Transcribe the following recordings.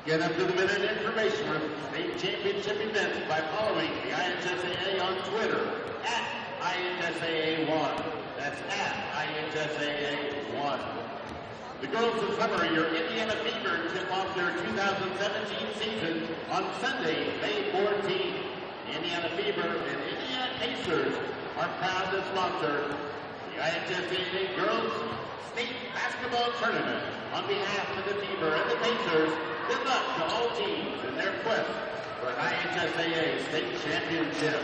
Get up to the minute information for state championship events by following the IHSAA on Twitter at IHSAA1. That's at IHSAA1. The girls of summer, your Indiana Fever, tip off their 2017 season on Sunday, May 14th. Indiana Fever and Indiana Pacers are proud to sponsor the IHSAA Girls State Basketball Tournament. On behalf of the Fever and the Pacers, good luck to all teams in their quest for an IHSAA state championship.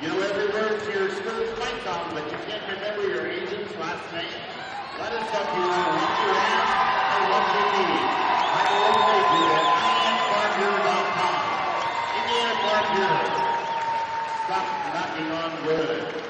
You know every word to your school's fight song, but you can't remember your agent's last name? Let us help you know what you have and what you need. Find a local agent at IHSAA.com. Indiana Farm Bureau. Stop knocking on wood.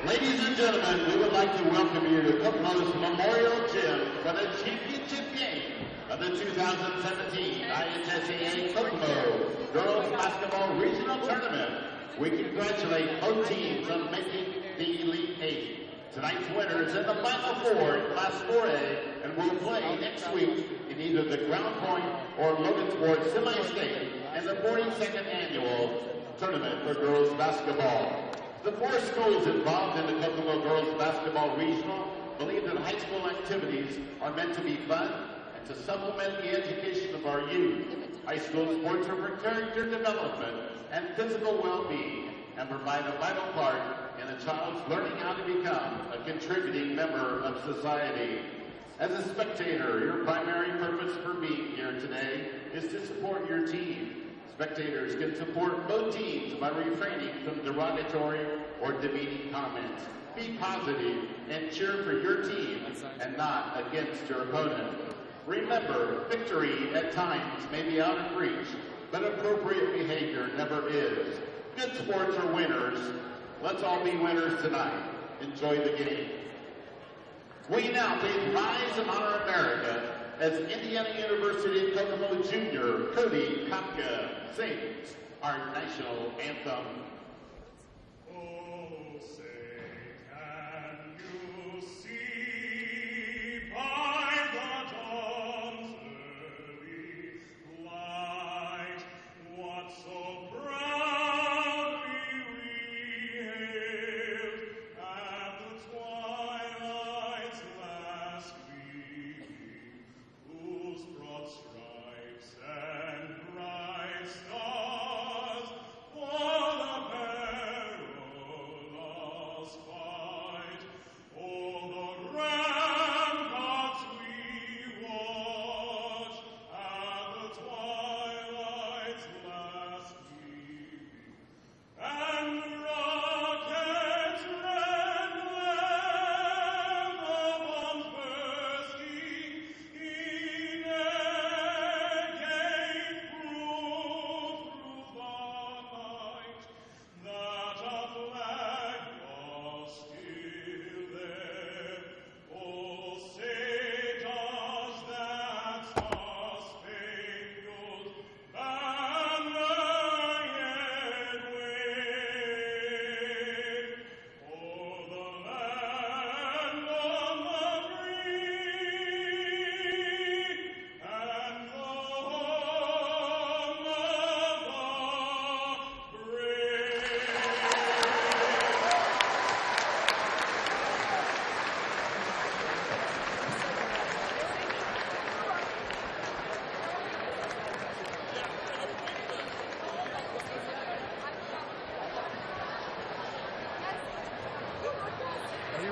Ladies and gentlemen, we would like to welcome you to Kokomo's Memorial Gym for the championship game of the 2017 IHSAA Kokomo Girls Basketball Regional Tournament. We congratulate both teams on making the Elite Eight. Tonight's winner is in the Final Four in Class 4A and will play next week in either the Ground Point or Logan Sports Semi-State and the 42nd Annual Tournament for Girls Basketball. The 4 schools involved in the Kokomo Girls Basketball Regional believe that high school activities are meant to be fun and to supplement the education of our youth. High school sports are for character development and physical well-being and provide a vital part in a child's learning how to become a contributing member of society. As a spectator, your primary purpose for being here today is to support your team. Spectators can support both teams by refraining from derogatory or demeaning comments. Be positive and cheer for your team and not against your opponent. Remember, victory at times may be out of reach, but appropriate behavior never is. Good sports are winners. Let's all be winners tonight. Enjoy the game. We now please rise and honor America as Indiana University Kokomo Junior Cody Kopka sings our national anthem. Oh, say, can you see by the dawn's early light what so proudly we hailed at the twilight's last gleaming, whose broad stripes and bright stars for the perilous fight o'er the ramparts we watch at the twilight's last gleaming, and rockets red lamb of bombs bursting in air gave proof through the night that a flag was still there. Oh, say does that star-spangled banner yet wave o'er the land on the green and the home of the brave?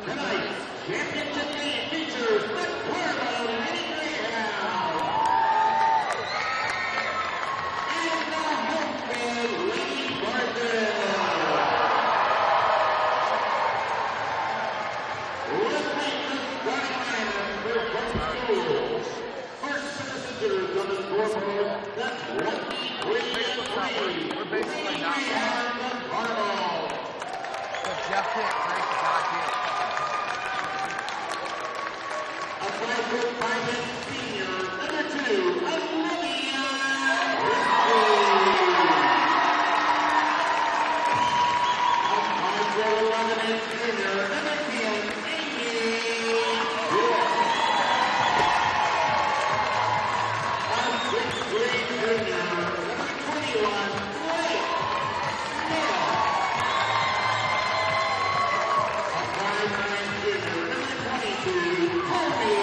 Tonight's championship game features the Carmel Lady Greyhounds and the Homestead Lady Bartels. Let's make the starting lineup for both schools. First for the visitors on the scoreboard, that's 1-3-3. We're basically not Greyhounds of Carmel. Jeff can't break the docket. A 5-foot private senior, number 2, Olivia Risky. A 5'11" junior, number 10, Amy Brooks. A 6'3" junior, number 21, Blake Smith. A 5'9" junior, number 22, Kobe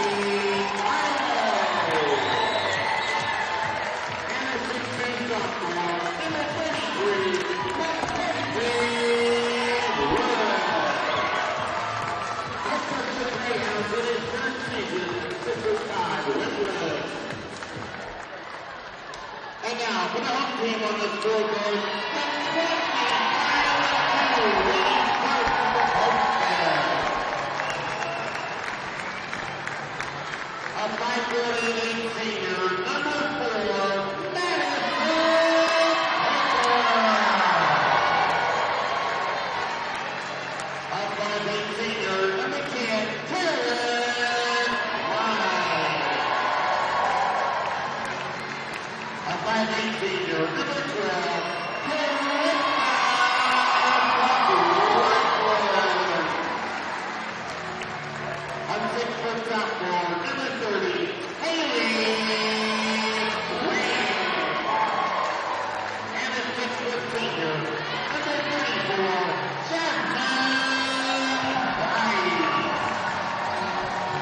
Arlo. And a 6'10" sophomore, number 33, Mackenzie Wood.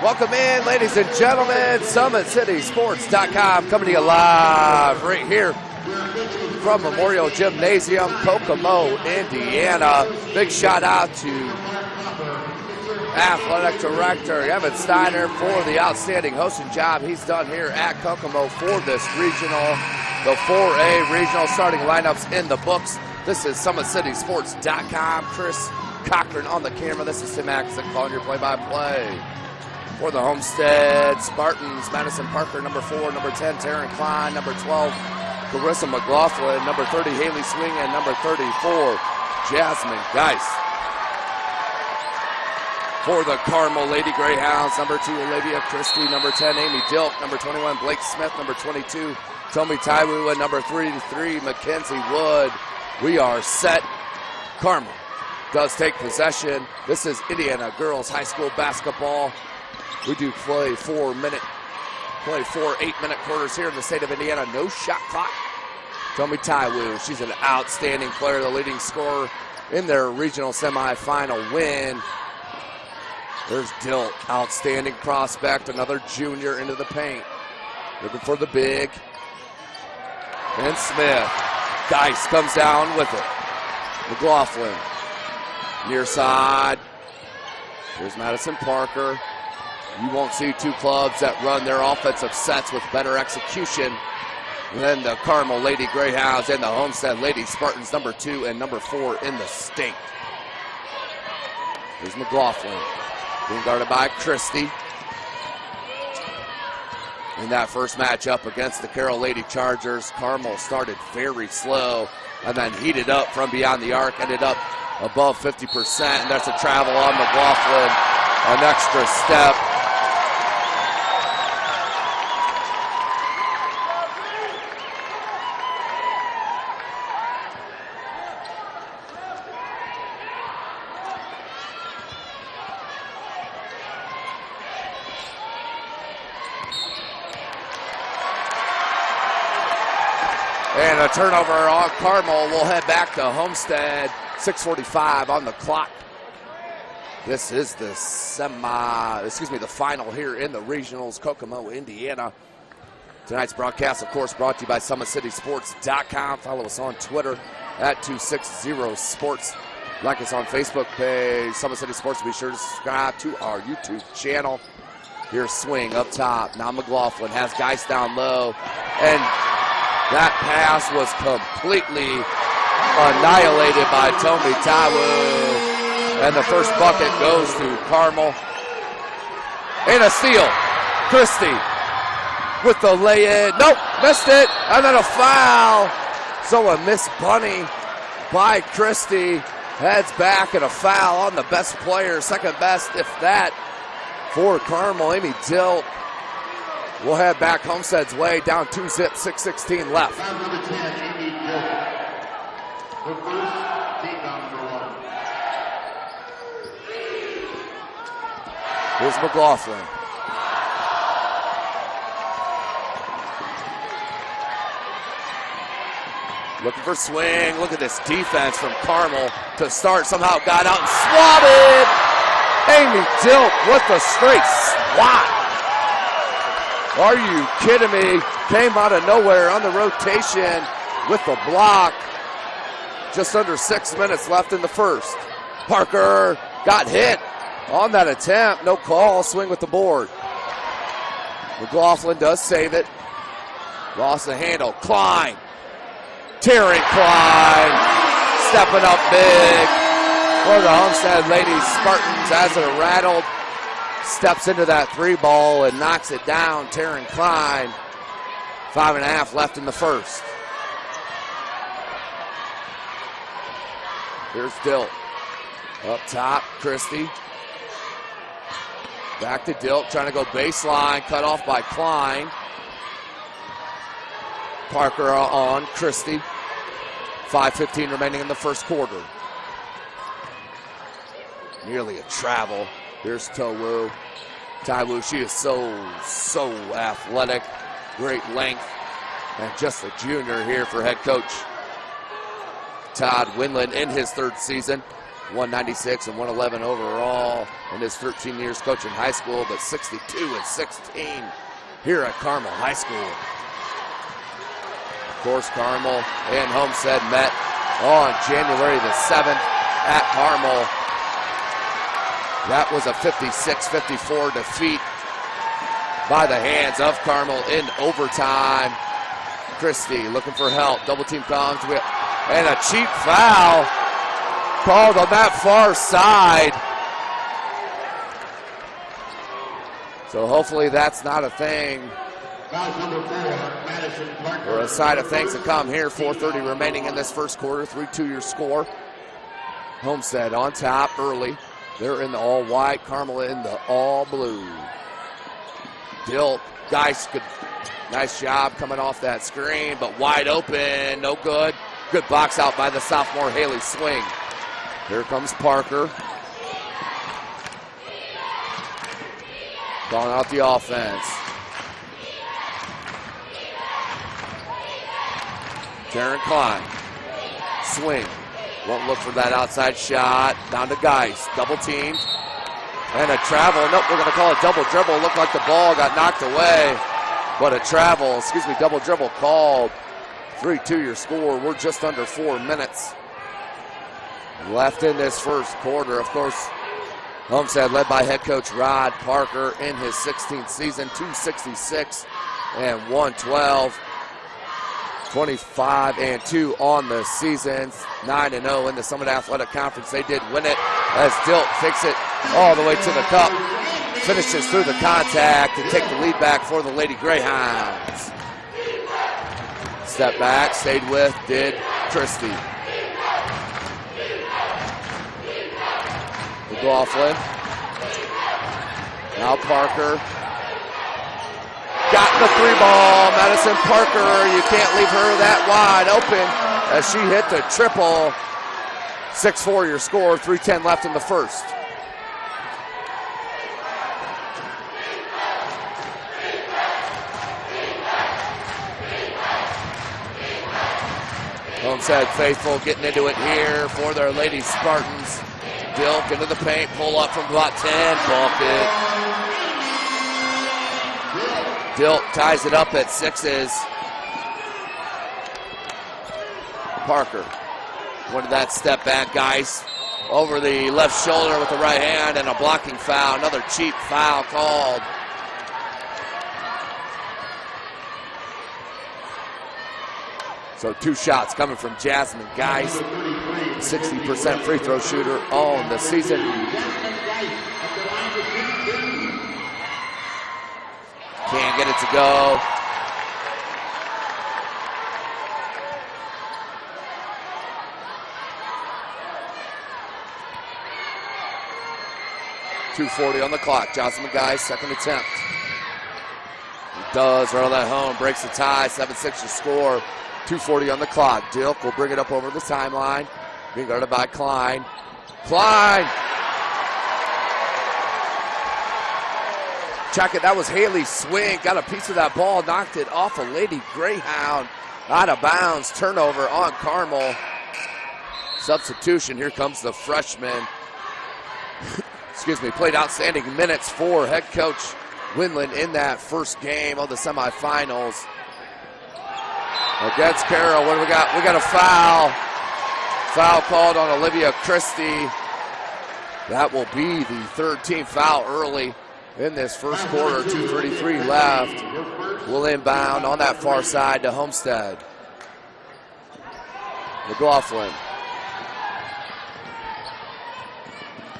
Welcome in, ladies and gentlemen. SummitCitySports.com coming to you live right here from Memorial Gymnasium, Kokomo, Indiana. Big shout out to Athletic Director Evan Steiner for the outstanding hosting job he's done here at Kokomo for this regional. The 4A regional starting lineups in the books. This is SummitCitySports.com. Chris Cochran on the camera. This is Tim Axon calling your play-by-play. For the Homestead Spartans, Madison Parker, number 4, number 10, Taryn Klein, number 12, Carissa McLaughlin, number 30, Haley Swing, and number 34, Jasmine Geis. For the Carmel Lady Greyhounds, number 2, Olivia Christie, number 10, Amy Dilk, number 21, Blake Smith, number 22, Tomi Taiwu, and number 33, Mackenzie Wood. We are set. Carmel does take possession. This is Indiana Girls High School basketball. We do play 4 8-minute quarters here in the state of Indiana. No shot clock. Tomi Taiwu, she's an outstanding player, the leading scorer in their regional semifinal win. There's Dilt, outstanding prospect, another junior into the paint. Looking for the big. And Smith. Geis comes down with it. McLaughlin. Near side. Here's Madison Parker. You won't see two clubs that run their offensive sets with better execution than the Carmel Lady Greyhounds and the Homestead Lady Spartans, number 2 and number 4 in the state. Here's McLaughlin, being guarded by Christie. In that first matchup against the Carroll Lady Chargers, Carmel started very slow and then heated up from beyond the arc, ended up above 50%, and that's a travel on McLaughlin, an extra step. And a turnover on Carmel. We'll head back to Homestead. 6:45 on the clock. This is the the final here in the regionals, Kokomo, Indiana. Tonight's broadcast, of course, brought to you by SummitCitySports.com. Follow us on Twitter at 260sports. Like us on Facebook page, Summit City Sports. Be sure to subscribe to our YouTube channel. Here's Swing up top. Now McLaughlin has Geis down low. And that pass was completely annihilated by Tomi Taiwu. And the first bucket goes to Carmel. And a steal. Christie with the lay-in. Nope, missed it. And then a foul. So a missed bunny by Christie. Heads back and a foul on the best player. Second best, if that, for Carmel. Amy Dill. We'll head back Homestead's way, down 2-zip, 6:16 left. Foul number 10, Amy Dill. The first team number 1. Here's McLaughlin. Looking for Swing. Look at this defense from Carmel to start. Somehow got out and swatted. Amy Dilk with the straight swat. Are you kidding me? Came out of nowhere on the rotation with the block. Just under 6 minutes left in the first. Parker got hit on that attempt. No call. Swing with the board. McLaughlin does save it. Lost the handle. Klein. Taryn Klein stepping up big for the Homestead Ladies Spartans as it rattled. Steps into that 3-ball and knocks it down. Taryn Klein. 5.5 left in the first. Here's Dilt. Up top, Christie. Back to Dilt, trying to go baseline. Cut off by Klein. Parker on Christie. 5:15 remaining in the first quarter. Nearly a travel. Here's Taiwu. Taiwu, she is so athletic. Great length. And just a junior here for head coach Todd Winland in his third season. 196 and 111 overall in his 13 years coaching high school, but 62 and 16 here at Carmel High School. Of course, Carmel and Homestead met on January the 7th at Carmel. That was a 56-54 defeat by the hands of Carmel in overtime. Christie looking for help. Double team comes with, and a cheap foul called on that far side. So hopefully that's not a thing. Foul number 4, Madison Parker. Or a side of things to come here. 4:30 remaining in this first quarter. 3-2 your score. Homestead on top early. They're in the all white. Carmel in the all blue. Dill, guys, good, nice job coming off that screen, but wide open, no good. Good box out by the sophomore Haley Swing. Here comes Parker. Calling out the offense. Taryn Klein. Swing. Won't look for that outside shot. Down to Geis. Double teamed. And a travel. Nope, we're going to call it double dribble. Looked like the ball got knocked away. But a travel, double dribble called. 3-2 your score. We're just under 4 minutes left in this first quarter. Of course, Homestead led by head coach Rod Parker in his 16th season. 266 and 112. 25-2 on the season, 9-0 in the Summit Athletic Conference. They did win it as Dilt takes it all the way to the cup, finishes through the contact to take the lead back for the Lady Greyhounds. Step back, stayed with, did Christie. McLaughlin. Now Parker. Got the 3-ball, Madison Parker. You can't leave her that wide open as she hit the triple. 6-4 your score, 3:10 left in the first. Homestead faithful getting into it here for their Lady Spartans. Dilk into the paint, pull up from about 10, bucket. Dilt ties it up at 6s. Parker wanted that step back, guys. Over the left shoulder with the right hand and a blocking foul. Another cheap foul called. So 2 shots coming from Jasmine Geis. 60% free throw shooter on the season. Can't get it to go. .240 on the clock. Jocelyn Geis, second attempt. He does roll that home, breaks the tie, 7-6 to score. 2:40 on the clock. Dilk will bring it up over the timeline. Being guarded by Klein. Klein! Check it, that was Haley Swing. Got a piece of that ball, knocked it off a Lady Greyhound. Out of bounds, turnover on Carmel. Substitution, here comes the freshman. Played outstanding minutes for head coach Winland in that first game of the semifinals. Against Carroll, what do we got? We got a foul. Foul called on Olivia Christie. That will be the third team foul early in this first quarter. 2:33 left. We'll inbound on that far side to Homestead. McLaughlin.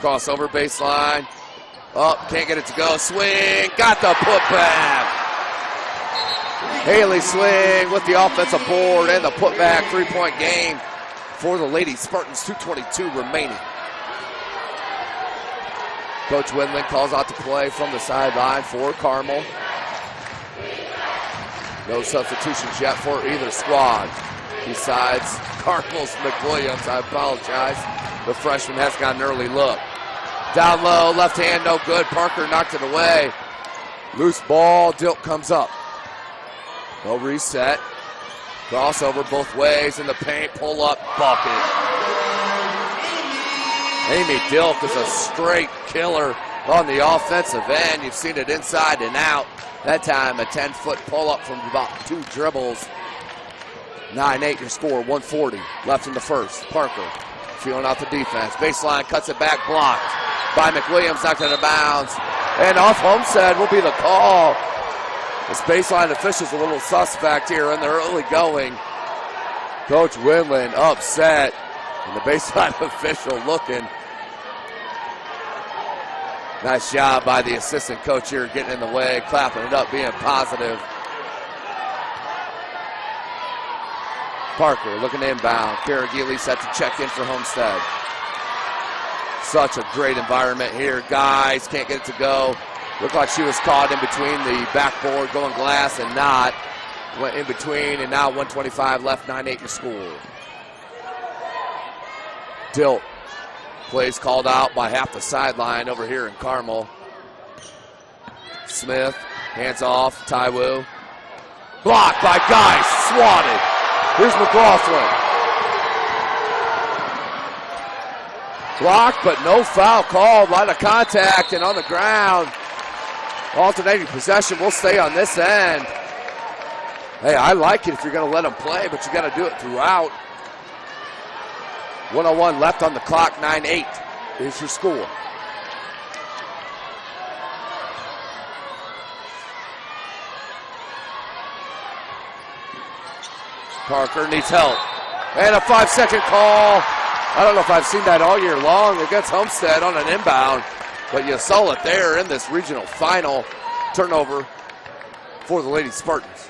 Crossover baseline. Oh, can't get it to go. Swing. Got the putback. Haley Swing with the offensive board and the putback. 3-point game for the Lady Spartans. 2:22 remaining. Coach Winland calls out the play from the sideline for Carmel. No substitutions yet for either squad. Besides Carmel's McWilliams, I apologize. The freshman has got an early look. Down low, left hand, no good. Parker knocked it away. Loose ball, Dilk comes up. No reset. Crossover both ways in the paint, pull up, bucket. Amy Dilk is a straight killer on the offensive end. You've seen it inside and out. That time a 10-foot pull-up from about 2 dribbles. 9-8 your score, 140 left in the first. Parker feeling out the defense. Baseline cuts it back, blocked by McWilliams, knocked out of bounds. And off Homestead will be the call. This baseline official's a little suspect here in the early going. Coach Windland upset. And the baseline official looking. Nice job by the assistant coach here getting in the way, clapping it up, being positive. Parker looking inbound. Kara Geely set to check in for Homestead. Such a great environment here. Guys can't get it to go. Looked like she was caught in between the backboard going glass and not. Went in between, and now 125 left, 9-8 to score. Dilt. Plays called out by half the sideline over here in Carmel. Smith, hands off, Taiwu. Blocked by Geis, swatted. Here's McLaughlin. Blocked, but no foul called. Line of contact and on the ground. Alternating possession will stay on this end. Hey, I like it if you're going to let them play, but you got to do it throughout. 1:01 left on the clock, 9-8 is your score. Parker needs help. And a 5-second call. I don't know if I've seen that all year long against Homestead on an inbound, but you saw it there in this regional final. Turnover for the Lady Spartans.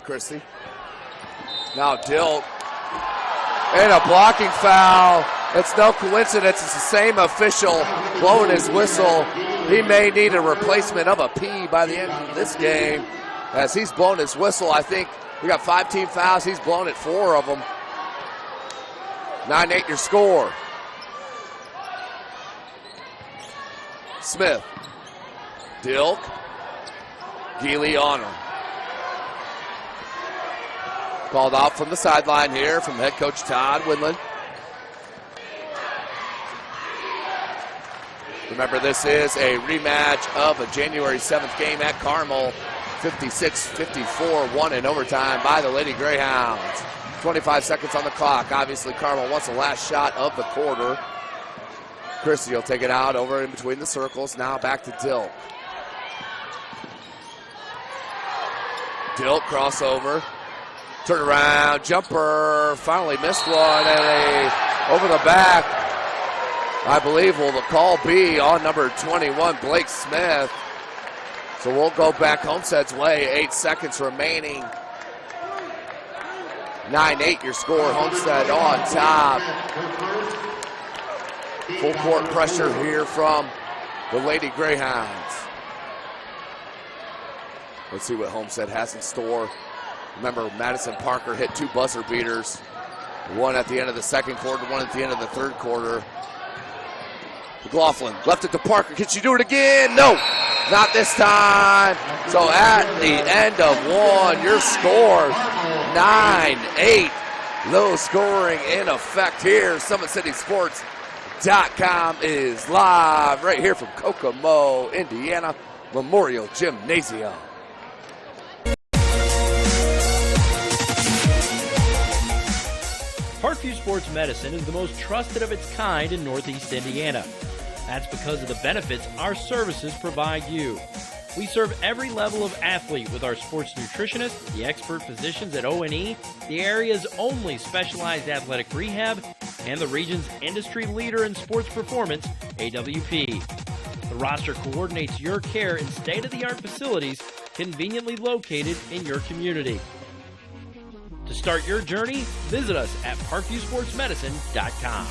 Christie. Now Dilt. And a blocking foul. It's no coincidence. It's the same official blowing his whistle. He may need a replacement of a P by the end of this game. As he's blown his whistle, I think we got 5 team fouls. He's blown it 4 of them. 9-8 your score. Smith. Dilk. Geely on him. Called out from the sideline here from head coach Todd Windland. Remember, this is a rematch of a January 7th game at Carmel. 56-54, won in overtime by the Lady Greyhounds. 25 seconds on the clock. Obviously, Carmel wants the last shot of the quarter. Christie will take it out over in between the circles. Now back to Dilt. Dilt crossover. Turn around, jumper, finally missed one, and over the back, I believe will the call be on number 21, Blake Smith. So we'll go back Homestead's way, 8 seconds remaining. 9-8 your score, Homestead on top. Full court pressure here from the Lady Greyhounds. Let's see what Homestead has in store. Remember, Madison Parker hit 2 buzzer beaters. One at the end of the second quarter, one at the end of the third quarter. McLaughlin left it to Parker. Can she do it again? No, not this time. So at the end of one, your score, 9-8. Low scoring in effect here. SummitCitySports.com is live right here from Kokomo, Indiana, Memorial Gymnasium. Parkview Sports Medicine is the most trusted of its kind in Northeast Indiana. That's because of the benefits our services provide you. We serve every level of athlete with our sports nutritionists, the expert physicians at O&E, the area's only specialized athletic rehab, and the region's industry leader in sports performance, AWP. The roster coordinates your care in state-of-the-art facilities conveniently located in your community. To start your journey, visit us at parkviewsportsmedicine.com.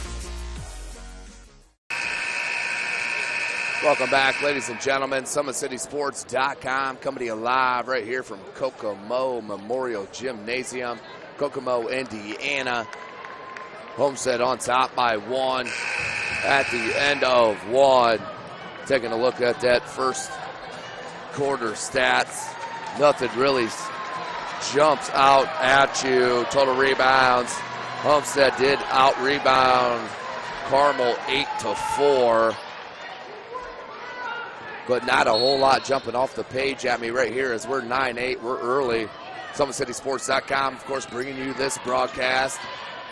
Welcome back, ladies and gentlemen. SummitCitySports.com coming to you live right here from Kokomo Memorial Gymnasium, Kokomo, Indiana. Homestead on top by 1 at the end of 1. Taking a look at that first quarter stats. Nothing really jumps out at you. Total rebounds. Homestead did out-rebound Carmel 8-4. But not a whole lot jumping off the page at me right here as we're 9-8. We're early. SummitCitySports.com, of course, bringing you this broadcast.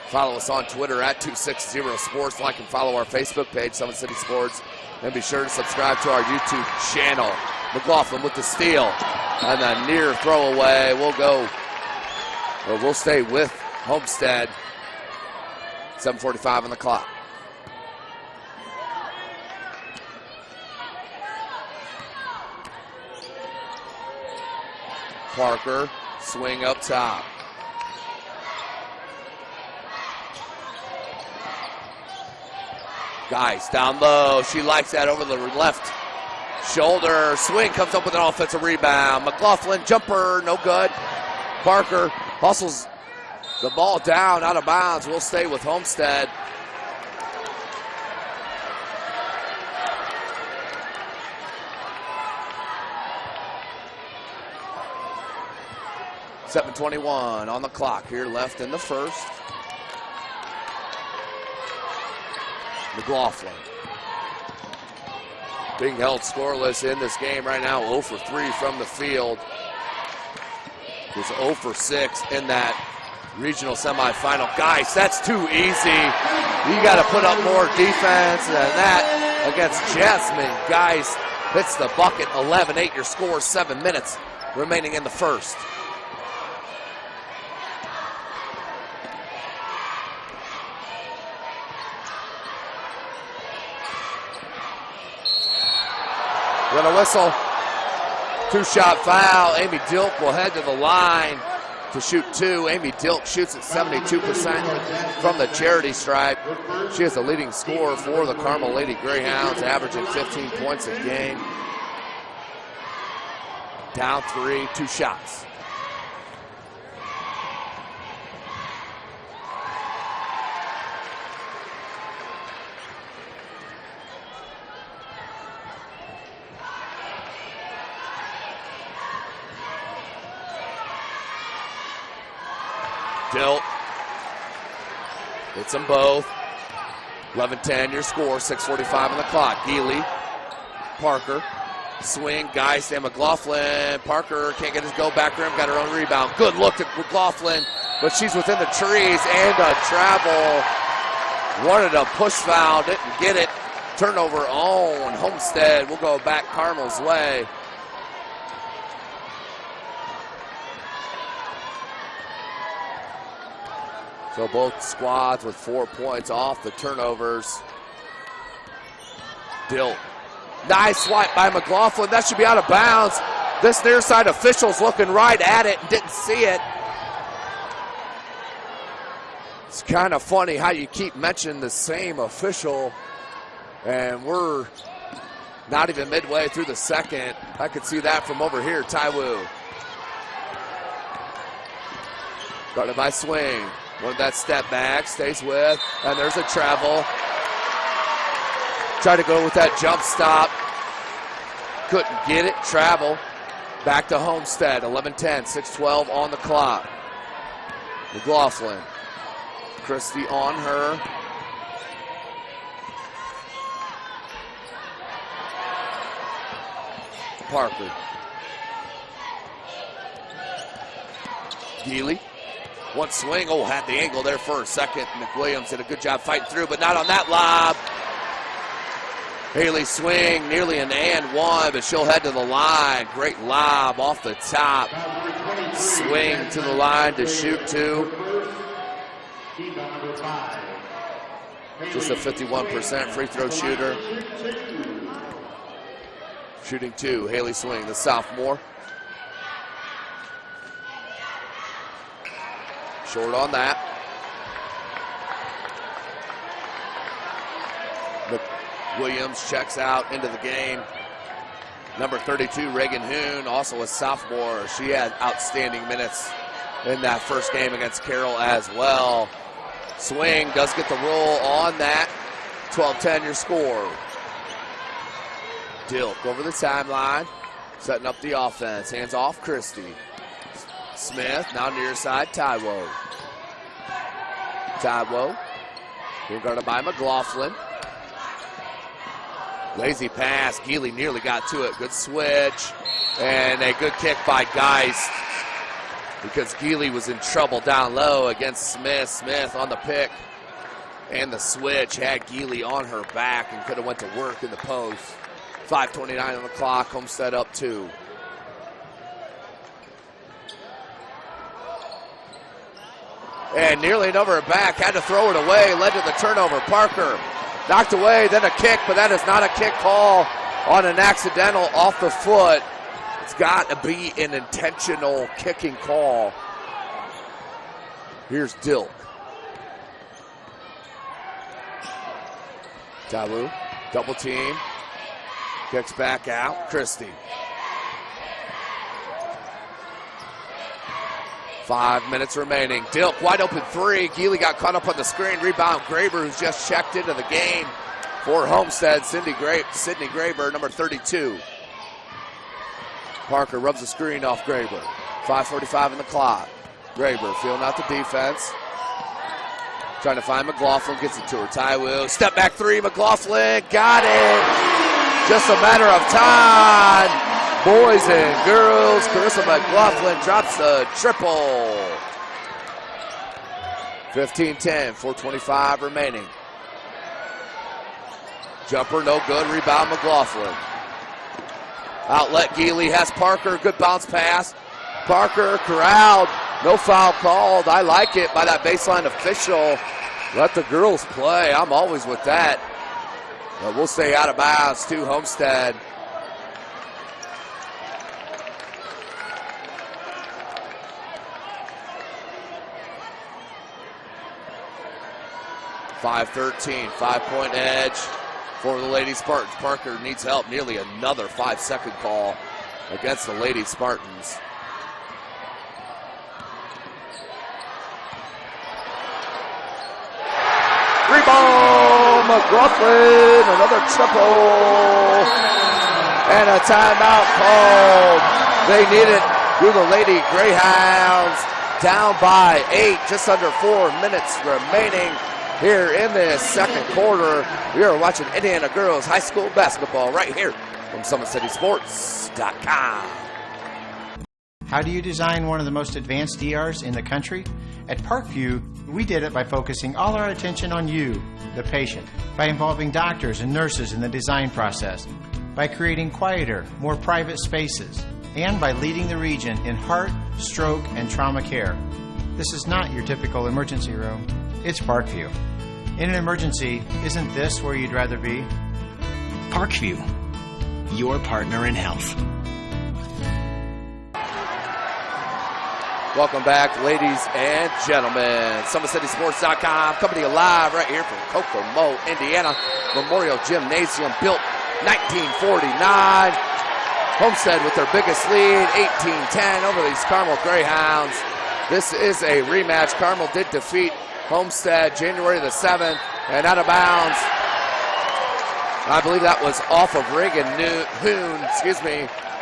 Follow us on Twitter at 260sports. Like and follow our Facebook page, Summit City Sports. And be sure to subscribe to our YouTube channel. McLaughlin with the steal. And the near throwaway. We'll stay with Homestead. 7:45 on the clock. Parker, swing up top. Guys down low. She likes that over the left shoulder. Swing comes up with an offensive rebound. McLaughlin, jumper, no good. Parker hustles the ball down, out of bounds. We'll stay with Homestead. .21 on the clock here left in the first. McLaughlin being held scoreless in this game right now. 0 for 3 from the field. He's 0 for 6 in that regional semifinal. Guys, that's too easy. You got to put up more defense than that against Jasmine. Guys, hits the bucket. 11-8 your score. 7 minutes remaining in the first. With a whistle, 2-shot foul. Amy Dilk will head to the line to shoot 2. Amy Dilk shoots at 72% from the charity stripe. She is the leading scorer for the Carmel Lady Greyhounds, averaging 15 points a game. Down 3, 2 shots. Dilt hits them both. 11-10 your score. 6:45 on the clock. Geely, Parker, swing, Geist, and McLaughlin. Parker can't get his go back rim. Got her own rebound. Good look at McLaughlin, but she's within the trees and a travel. Wanted a push foul, didn't get it. Turnover on Homestead. We'll go back Carmel's way. So both squads with 4 points off the turnovers. Dilt. Nice swipe by McLaughlin. That should be out of bounds. This near side official's looking right at it and didn't see it. It's kind of funny how you keep mentioning the same official, and we're not even midway through the second. I could see that from over here. Taiwu. Guarded by Swing. Wanted that step back, stays with, and there's a travel. Tried to go with that jump stop. Couldn't get it, travel. Back to Homestead, 11-10, 6:12 on the clock. McLaughlin. Christie on her. Parker. Geely. One swing. Oh, had the angle there for a second. McWilliams did a good job fighting through, but not on that lob. Haley Swing, nearly an and one, but she'll head to the line. Great lob off the top. Swing to the line to shoot 2. Just a 51% free throw shooter. Shooting 2, Haley Swing, the sophomore. Short on that. Williams checks out into the game. Number 32, Reagan Hoon, also a sophomore. She had outstanding minutes in that first game against Carroll as well. Swing does get the roll on that. 12-10 your score. Dilk over the timeline. Setting up the offense. Hands off Christie. Smith now near side. Taiwo. Being guarded by McLaughlin. Lazy pass. Geely nearly got to it. Good switch. And a good kick by Geist, because Geely was in trouble down low against Smith. Smith on the pick and the switch had Geely on her back and could have went to work in the post. 5:29 on the clock. Homestead up 2. And nearly and over her back. Had to throw it away. Led to the turnover. Parker knocked away. Then a kick, but that is not a kick call on an accidental off the foot. It's got to be an intentional kicking call. Here's Dilk. Talu, double team. Kicks back out. Christie. 5 minutes remaining. Dilk wide open 3. Geely got caught up on the screen. Rebound Graber, who's just checked into the game for Homestead. Sydney Graber, number 32. Parker rubs the screen off Graber. 5:45 in the clock. Graber feeling out the defense. Trying to find McLaughlin. Gets it to her. Taiwo. Step back 3. McLaughlin got it. Just a matter of time. Boys and girls. Carissa McLaughlin drops the triple. 15-10. 4:25 remaining. Jumper no good. Rebound McLaughlin. Outlet Geely has Parker. Good bounce pass. Parker corralled. No foul called. I like it by that baseline official. Let the girls play. I'm always with that. But we'll stay out of bounds to Homestead. .5-13, 5-point edge for the Lady Spartans. Parker needs help. Nearly another 5-second call against the Lady Spartans. Rebound, McLaughlin, another triple, and a timeout called. They need it through the Lady Greyhounds, down by 8, just under 4 minutes remaining here in this second quarter. We are watching Indiana girls high school basketball right here from SummitCitySports.com. How do you design one of the most advanced ERs in the country? At Parkview, we did it by focusing all our attention on you, the patient, by involving doctors and nurses in the design process, by creating quieter, more private spaces, and by leading the region in heart, stroke, and trauma care. This is not your typical emergency room. It's Parkview. In an emergency, isn't this where you'd rather be? Parkview, your partner in health. Welcome back, ladies and gentlemen. SummitCitySports.com, coming to you live right here from Kokomo, Indiana. Memorial Gymnasium, built 1949. Homestead with their biggest lead, 18-10 over these Carmel Greyhounds. This is a rematch. Carmel did defeat Homestead January the 7th, and out of bounds. I believe that was off of Reagan Hoon,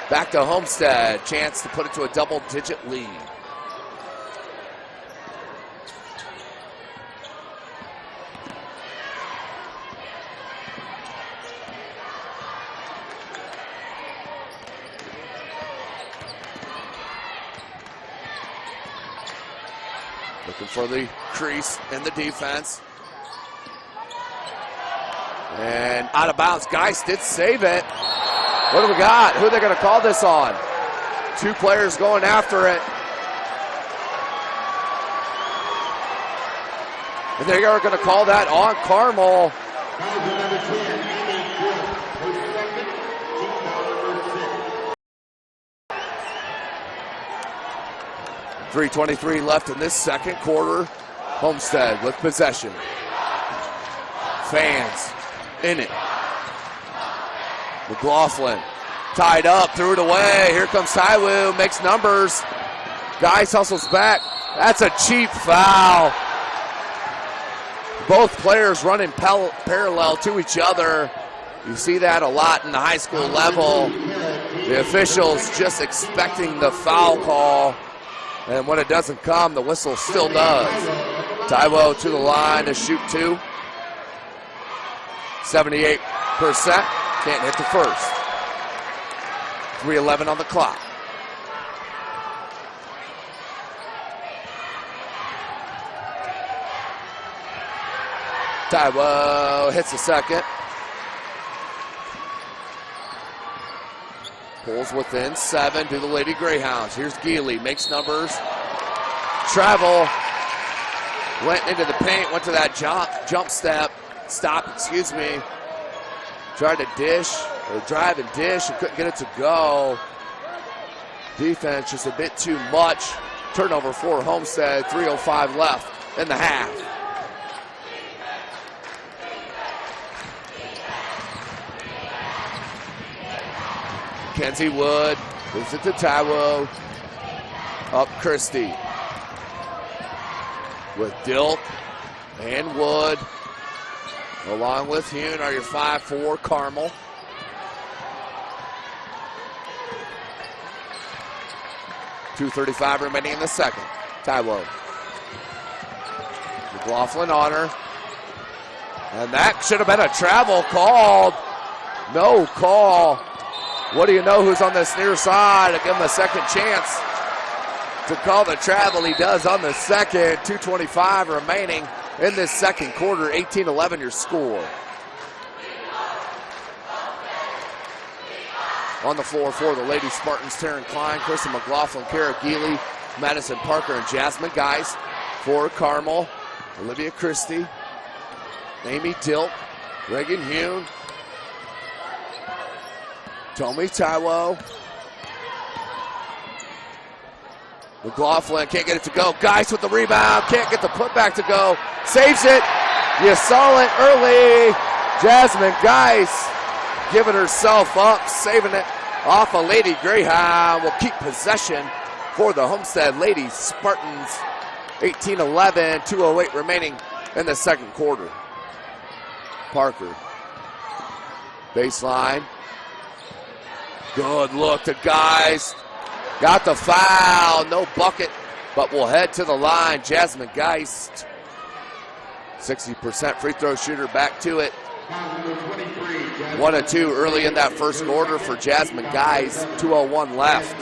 back to Homestead. Chance to put it to a double-digit lead. Looking for the crease in the defense. And out of bounds. Geist did save it. What do we got? Who are they going to call this on? 2 players going after it. And they are going to call that on Carmel. 3:23 left in this second quarter. Homestead with possession. Fans in it. McLaughlin tied up, threw it away. Here comes Taiwo, makes numbers. Geist hustles back. That's a cheap foul. Both players running parallel to each other. You see that a lot in the high school level. The officials just expecting the foul call, and when it doesn't come, the whistle still does. Taiwo to the line to shoot two. 78%, can't hit the first. 3:11 on the clock. Taiwo hits the second. Pulls within 7 to the Lady Greyhounds. Here's Geely, makes numbers. Travel. Went into the paint, went to that jump step. Stop, excuse me. Tried to dish, or drive and dish, and couldn't get it to go. Defense just a bit too much. Turnover for Homestead, 3:05 left in the half. Kenzie Wood moves it to Taiwo. Up Christie. With Dilk and Wood. Along with Hune are your 5-4 Carmel. .235 remaining in the second. Taiwo. McLaughlin on her. And that should have been a travel called. No call. What do you know who's on this near side? I give him a second chance to call the travel. He does on the second. 2:25 remaining in this second quarter. 18-11 your score. On the floor for the Lady Spartans, Taryn Klein, Kristen McLaughlin, Kara Geely, Madison Parker, and Jasmine Geist. For Carmel, Olivia Christie, Amy Dilk, Reagan Hune, Tomi Taiwo. McLaughlin can't get it to go. Geist with the rebound, can't get the putback to go. Saves it. You saw it early. Jasmine Geist giving herself up, saving it off a Lady Greyhound. Will keep possession for the Homestead Lady Spartans. 18-11, 2:08 remaining in the second quarter. Parker. Baseline. Good look to Geist. Got the foul, no bucket, but we'll head to the line. Jasmine Geist, 60% free throw shooter, back to it. 1 of 2 early in that first quarter for Jasmine Geist. 2:01 left.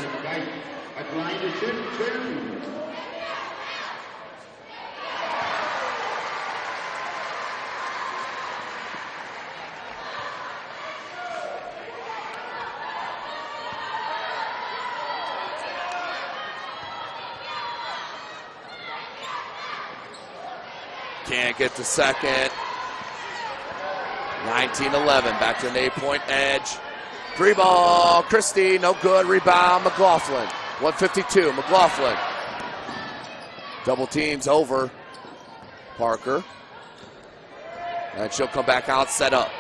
Can't get the second. 19-11, back to an 8-point edge. 3-ball, Christie, no good. Rebound, McLaughlin. 152, McLaughlin. Double teams over. Parker. And she'll come back out, set up.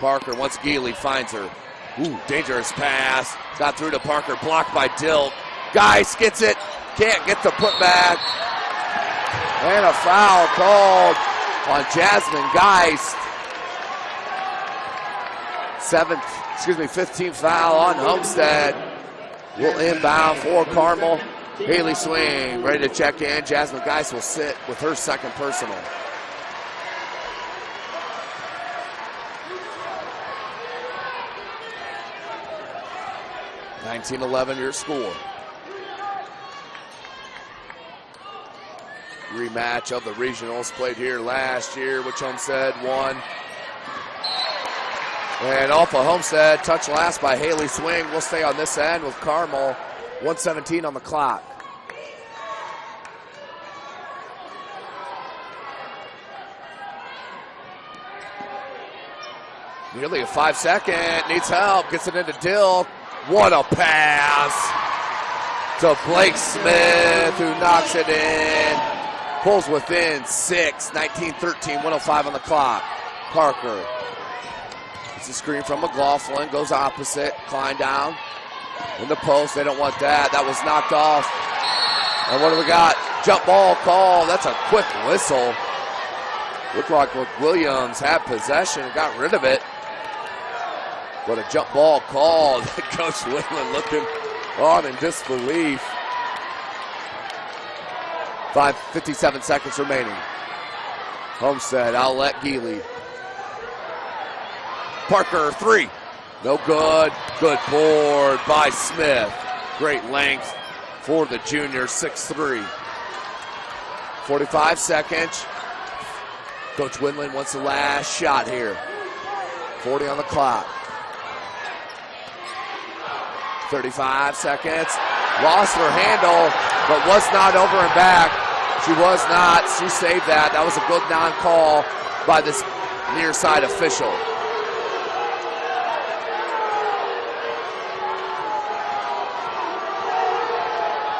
Parker, once Geely finds her. Ooh, dangerous pass. Got through to Parker, blocked by Dilk. Geist gets it. Can't get the putback. And a foul called on Jasmine Geist. 15th foul on Homestead. Will inbound for Carmel. Haley Swing ready to check in. Jasmine Geist will sit with her second personal. (19-11) your score. Rematch of the regionals played here last year, which Homestead won. And off of Homestead, touch last by Haley Swing. We'll stay on this end with Carmel. 1:17 on the clock. Nearly a 5-second, needs help, gets it into Dill. What a pass to Blake Smith, who knocks it in. Pulls within 6, 19-13, 1:05 on the clock. Parker. It's a screen from McLaughlin, goes opposite, Klein down. In the post, they don't want that. That was knocked off. And what do we got? Jump ball call. That's a quick whistle. Looked like Williams had possession and got rid of it. What a jump ball called. Coach Whitman looking on in disbelief. 5:57 seconds remaining. Homestead, outlet Geely. Parker, three. No good. Good board by Smith. Great length for the junior, 6'3". 45 seconds. Coach Windland wants the last shot here. 40 on the clock. 35 seconds. Lost her handle, but was not over and back. She was not. She saved that. That was a good non-call by this near side official.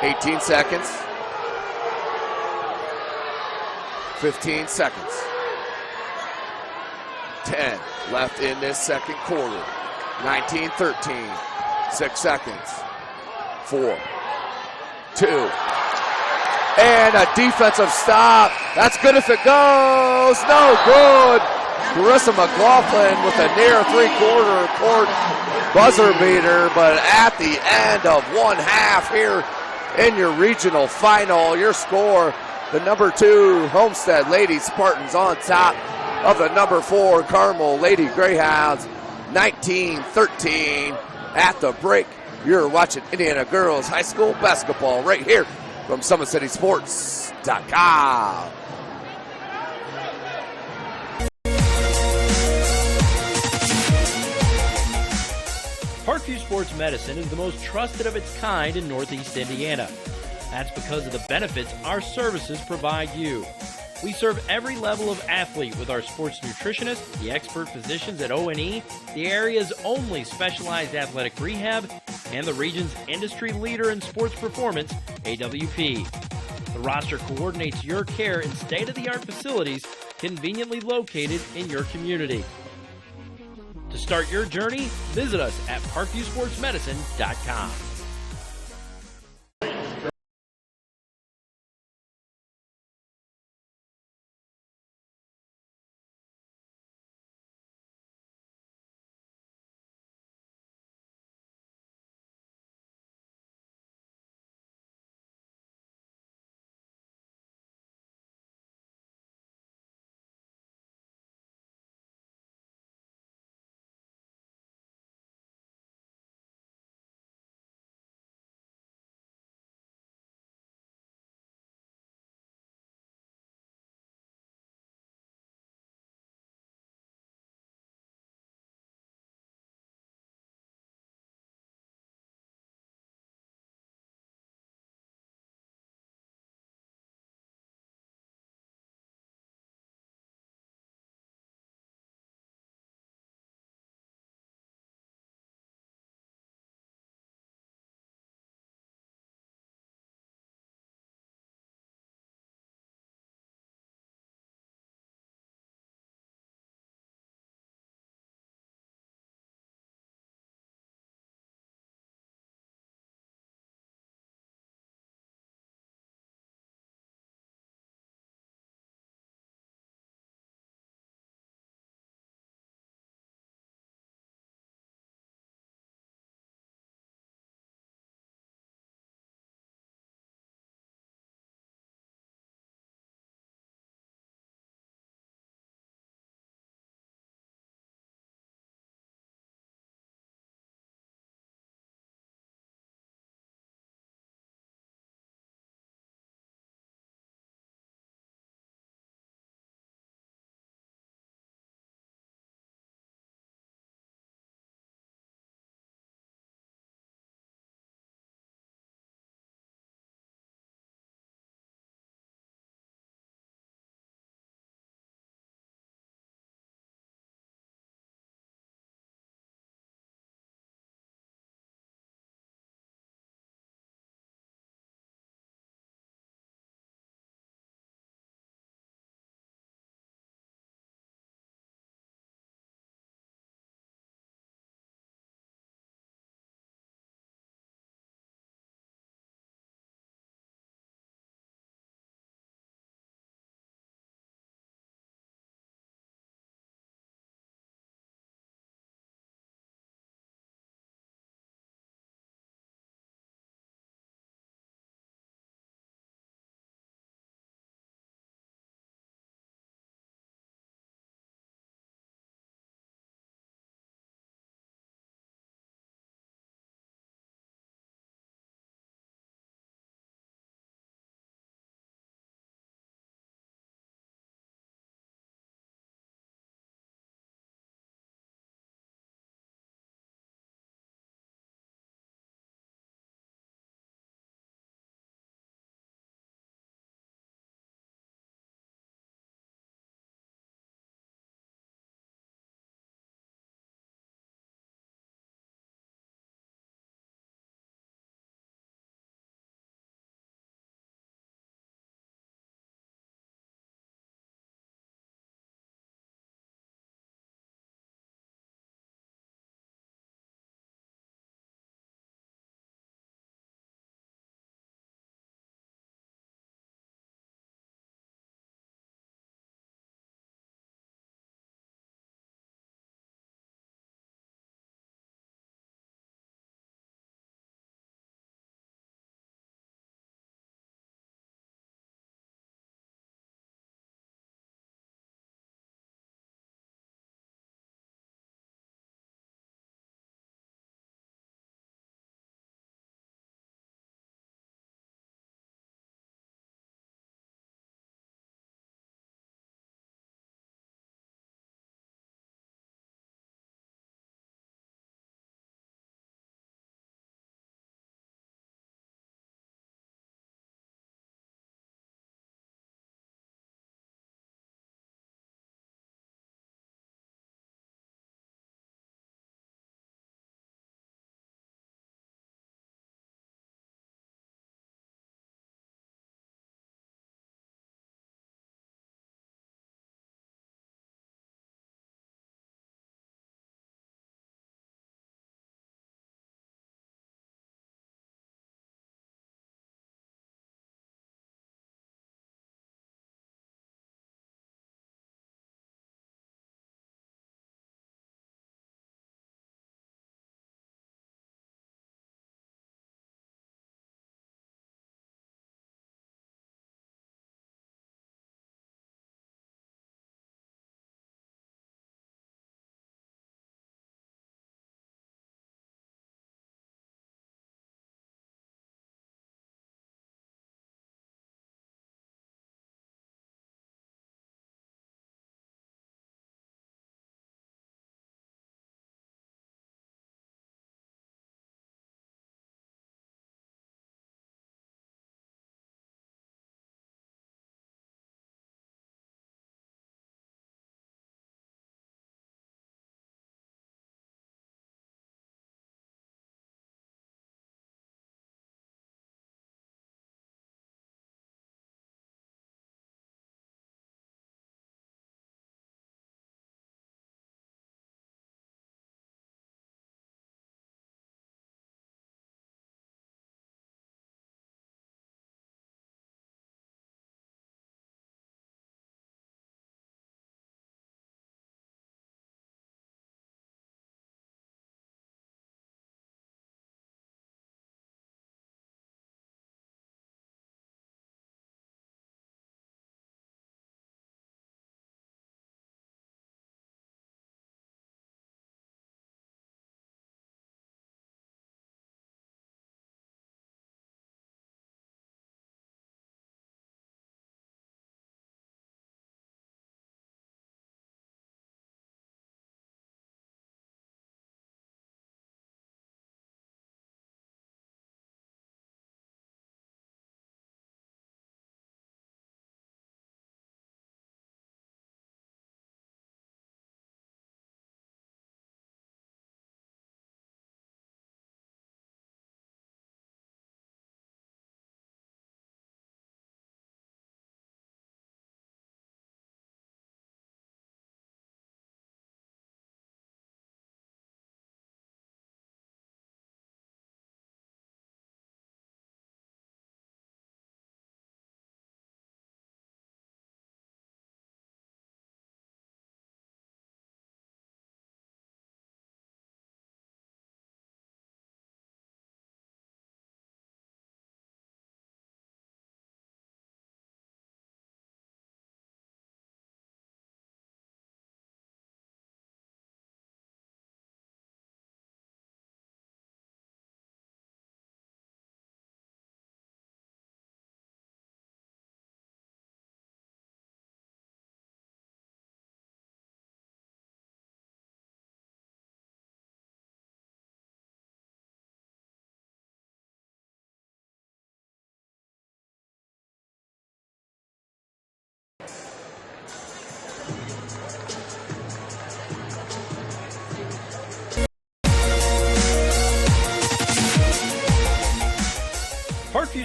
$18 seconds. 15 seconds. 10 left in this second quarter. 19-13. 6 seconds. 4, 2, and a defensive stop. That's good if it goes. No good. Carissa McLaughlin with a near three-quarter court buzzer beater, but at the end of one half here in your regional final, your score, the number 2 Homestead Lady Spartans on top of the number 4 Carmel Lady Greyhounds, 19-13 at the break. You're watching Indiana Girls High School basketball right here from SummitCitySports.com. Parkview Sports Medicine is the most trusted of its kind in Northeast Indiana. That's because of the benefits our services provide you. We serve every level of athlete with our sports nutritionists, the expert physicians at O&E, the area's only specialized athletic rehab, and the region's industry leader in sports performance, AWP. The roster coordinates your care in state-of-the-art facilities conveniently located in your community. To start your journey, visit us at parkviewsportsmedicine.com.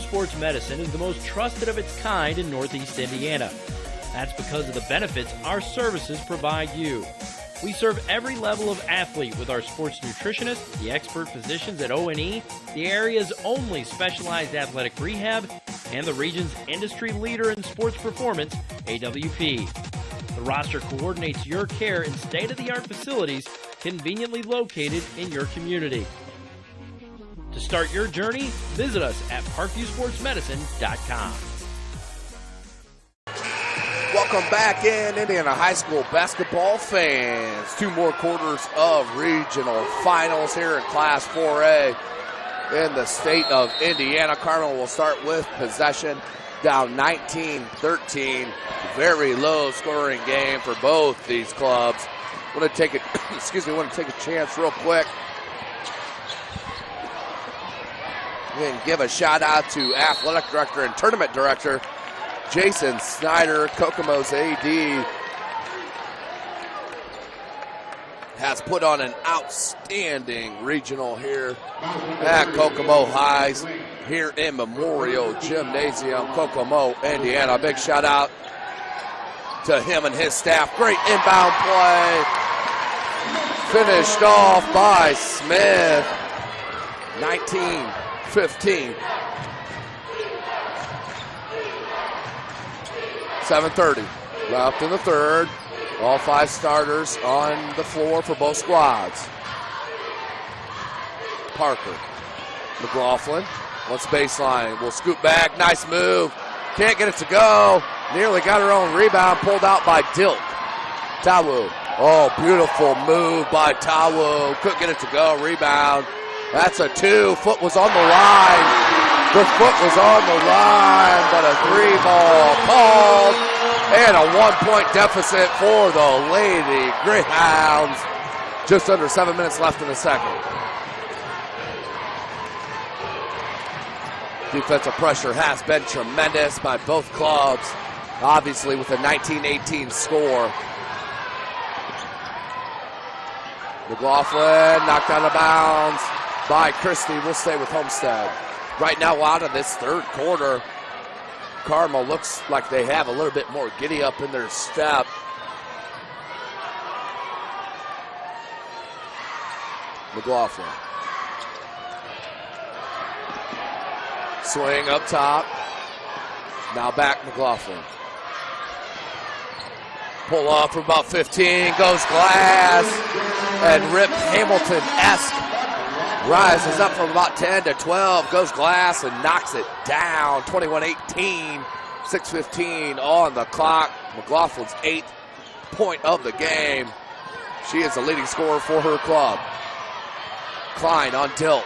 Sports Medicine is the most trusted of its kind in Northeast Indiana. That's because of the benefits our services provide you. We serve every level of athlete with our sports nutritionists, the expert physicians at O&E, the area's only specialized athletic rehab, and the region's industry leader in sports performance, AWP. The roster coordinates your care in state-of-the-art facilities conveniently located in your community. To start your journey, visit us at parkviewsportsmedicine.com. Welcome back in, Indiana High School basketball fans. 2 more quarters of regional finals here in Class 4A in the state of Indiana. Carmel will start with possession, down 19-13. Very low scoring game for both these clubs. Want to take it, want to take a chance real quick and give a shout out to athletic director and tournament director Jason Snyder. Kokomo's AD has put on an outstanding regional here at Kokomo Highs here in Memorial Gymnasium, Kokomo, Indiana. Big shout out to him and his staff. Great inbound play. Finished off by Smith. 19-15. 7:30 left in the third. All 5 starters on the floor for both squads. Parker. McLaughlin wants baseline. Will scoot back. Nice move. Can't get it to go. Nearly got her own rebound. Pulled out by Dilk. Tawu. Oh, beautiful move by Tawu. Couldn't get it to go. Rebound. That's a 2. Foot was on the line. The foot was on the line, but a 3-ball called. And a 1-point deficit for the Lady Greyhounds. Just under 7 minutes left in the second. Defensive pressure has been tremendous by both clubs. Obviously with a 19-18 score. McLaughlin knocked out of bounds by Christie. Will stay with Homestead. Right now out of this third quarter, Carmel looks like they have a little bit more giddy up in their step. McLaughlin. Swing up top. Now back McLaughlin. Pull off for about 15. Goes glass. And Rip Hamilton-esque rises up from about 10 to 12. Goes glass and knocks it down. 21-18. 6:15 on the clock. McLaughlin's 8th point of the game. She is the leading scorer for her club. Klein on Dilk.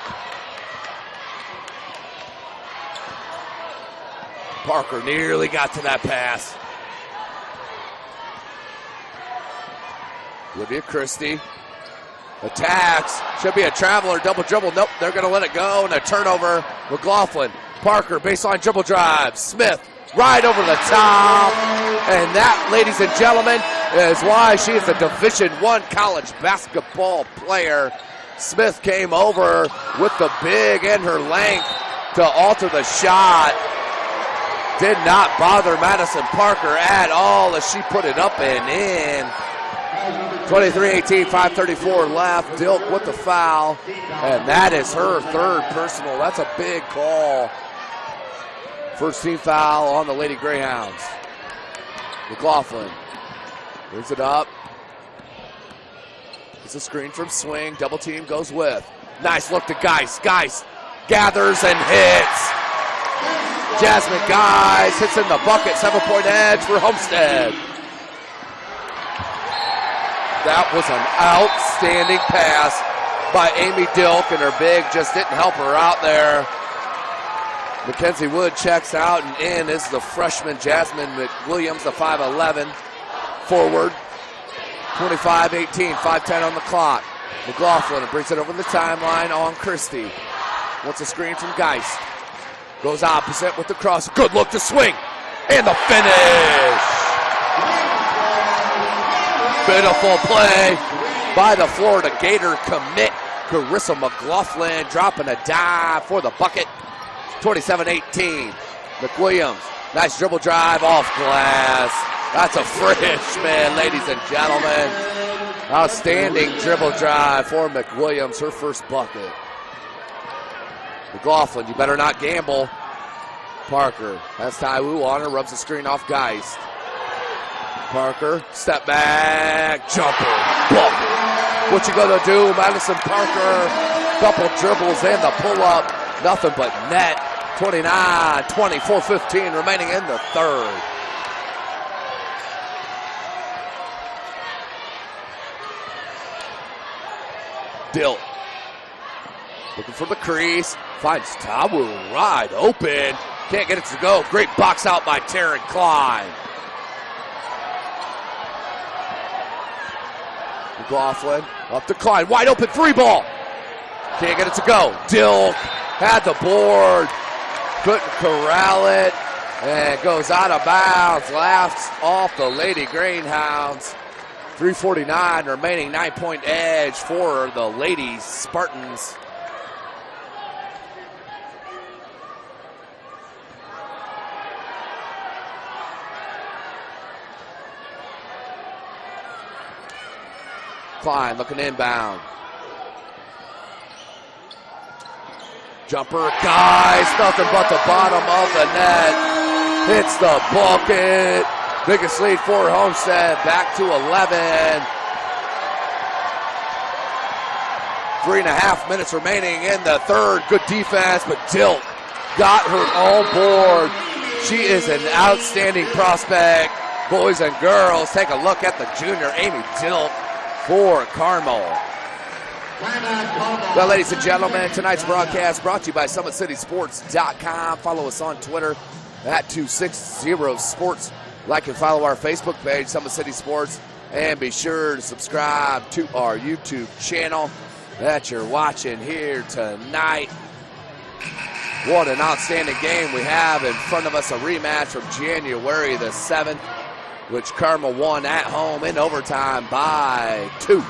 Parker nearly got to that pass. Olivia Christie attacks. Should be a traveler. Double dribble. Nope, they're going to let it go. And a turnover. McLaughlin. Parker, baseline dribble drive. Smith right over the top. And that, ladies and gentlemen, is why she is a Division I college basketball player. Smith came over with the big and her length to alter the shot. Did not bother Madison Parker at all as she put it up and in. 23-18, 5:34 left. Dilk with the foul. And that is her third personal. That's a big call. First team foul on the Lady Greyhounds. McLaughlin brings it up. It's a screen from Swing. Double team goes with. Nice look to Geis. Geis gathers and hits. Jasmine Geis hits in the bucket. 7-point edge for Homestead. That was an outstanding pass by Amy Dilk, and her big just didn't help her out there. Mackenzie Wood checks out, and in is the freshman Jasmine McWilliams, the 5'11 forward. 25-18, 5:10 on the clock. McLaughlin brings it over the timeline on Christie. Wants a screen from Geist. Goes opposite with the cross. Good look to Swing. And the finish. Beautiful play by the Florida Gator commit, Carissa McLaughlin, dropping a dive for the bucket. 27-18. McWilliams, nice dribble drive off glass. That's a freshman, ladies and gentlemen. Outstanding dribble drive for McWilliams, her first bucket. McLaughlin, you better not gamble. Parker has Taiwu on her, rubs the screen off Geist. Parker, step back, jumper, bucket. What you gonna do, Madison Parker? Couple dribbles and the pull-up, nothing but net. 29-20, 4:15 remaining in the third. Dilt looking for the crease, finds Tawu wide open, can't get it to go. Great box out by Taryn Klein. McLaughlin up to Klein, wide open three ball. Can't get it to go. Dilk had the board, couldn't corral it, and goes out of bounds. Laughs off the Lady Greyhounds. 3:49 remaining, 9-point edge for the Ladies Spartans. Klein looking inbound. Jumper, guys, nothing but the bottom of the net. Hits the bucket. Biggest lead for Homestead, back to 11. 3.5 minutes remaining in the third. Good defense, but Dilk got her all board. She is an outstanding prospect. Boys and girls, take a look at the junior, Amy Dilk, for Carmel. Well, ladies and gentlemen, tonight's broadcast brought to you by SummitCitySports.com. Follow us on Twitter at 260sports. Like and follow our Facebook page, Summit City Sports, and be sure to subscribe to our YouTube channel that you're watching here tonight. What an outstanding game we have in front of us, a rematch from January the 7th, which Carmel won at home in overtime by 2.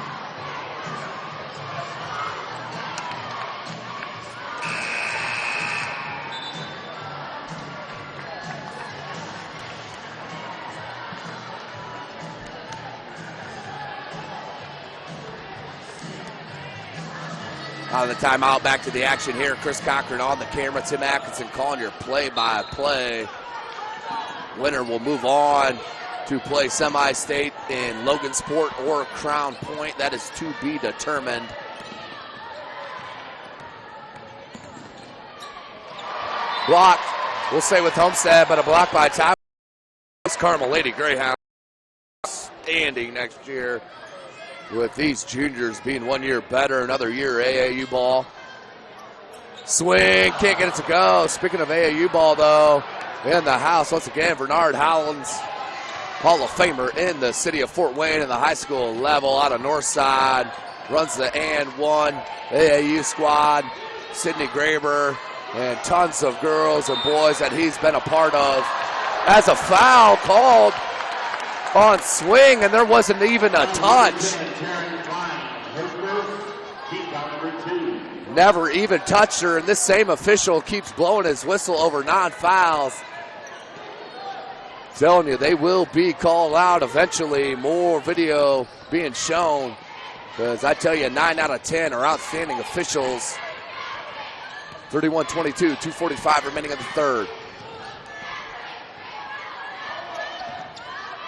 Out of the timeout, back to the action here. Chris Cochran on the camera. Tim Atkinson calling your play-by-play. Winner will move on to play semi-state in Logansport or Crown Point. That is to be determined. Block, we'll say with Homestead, but a block by top. Carmel Lady Greyhound standing next year, with these juniors being 1 year better, another year AAU ball. Swing, can't get it to go. Speaking of AAU ball, though, in the house once again, Bernard Howlands, Hall of Famer in the city of Fort Wayne in the high school level out of Northside, runs the and one AAU squad. Sydney Graber and tons of girls and boys that he's been a part of. As a foul called on swing, and there wasn't even a touch. Never even touched her, and this same official keeps blowing his whistle over non-fouls. Telling you, they will be called out eventually. More video being shown, because I tell you, 9 out of 10 are outstanding officials. 31-22, 2:45 remaining in the third.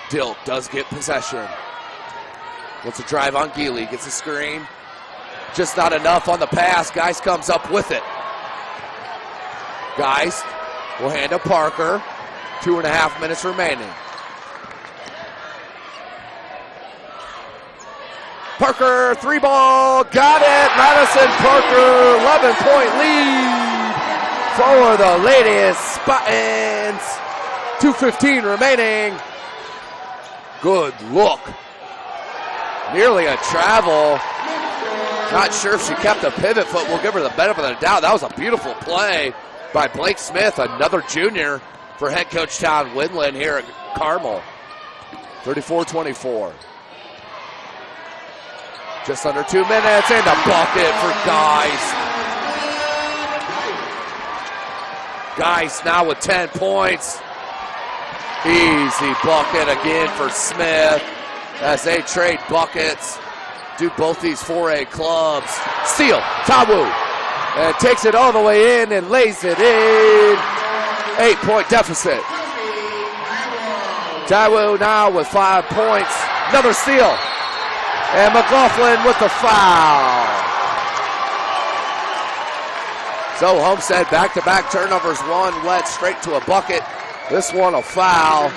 Dilk does get possession. Wants to drive on Geely, gets a screen. Just not enough on the pass. Geist comes up with it. Geist will hand to Parker. 2.5 minutes remaining. Parker, three ball, got it. Madison Parker, 11-point lead for the Ladies Spartans. 2:15 remaining. Good look. Nearly a travel. Not sure if she kept the pivot foot. We'll give her the benefit of the doubt. That was a beautiful play by Blake Smith, another junior for head coach Todd Windland here at Carmel. 34-24. Just under 2 minutes, and a bucket for Geist. Geis now with 10 points. Easy bucket again for Smith as they trade buckets. Do both these 4A clubs. Steal, Tawu, and takes it all the way in and lays it in. 8-point deficit. Tawu now with 5 points. Another steal. And McLaughlin with the foul. So Homestead back-to-back turnovers. One led straight to a bucket. This one a foul.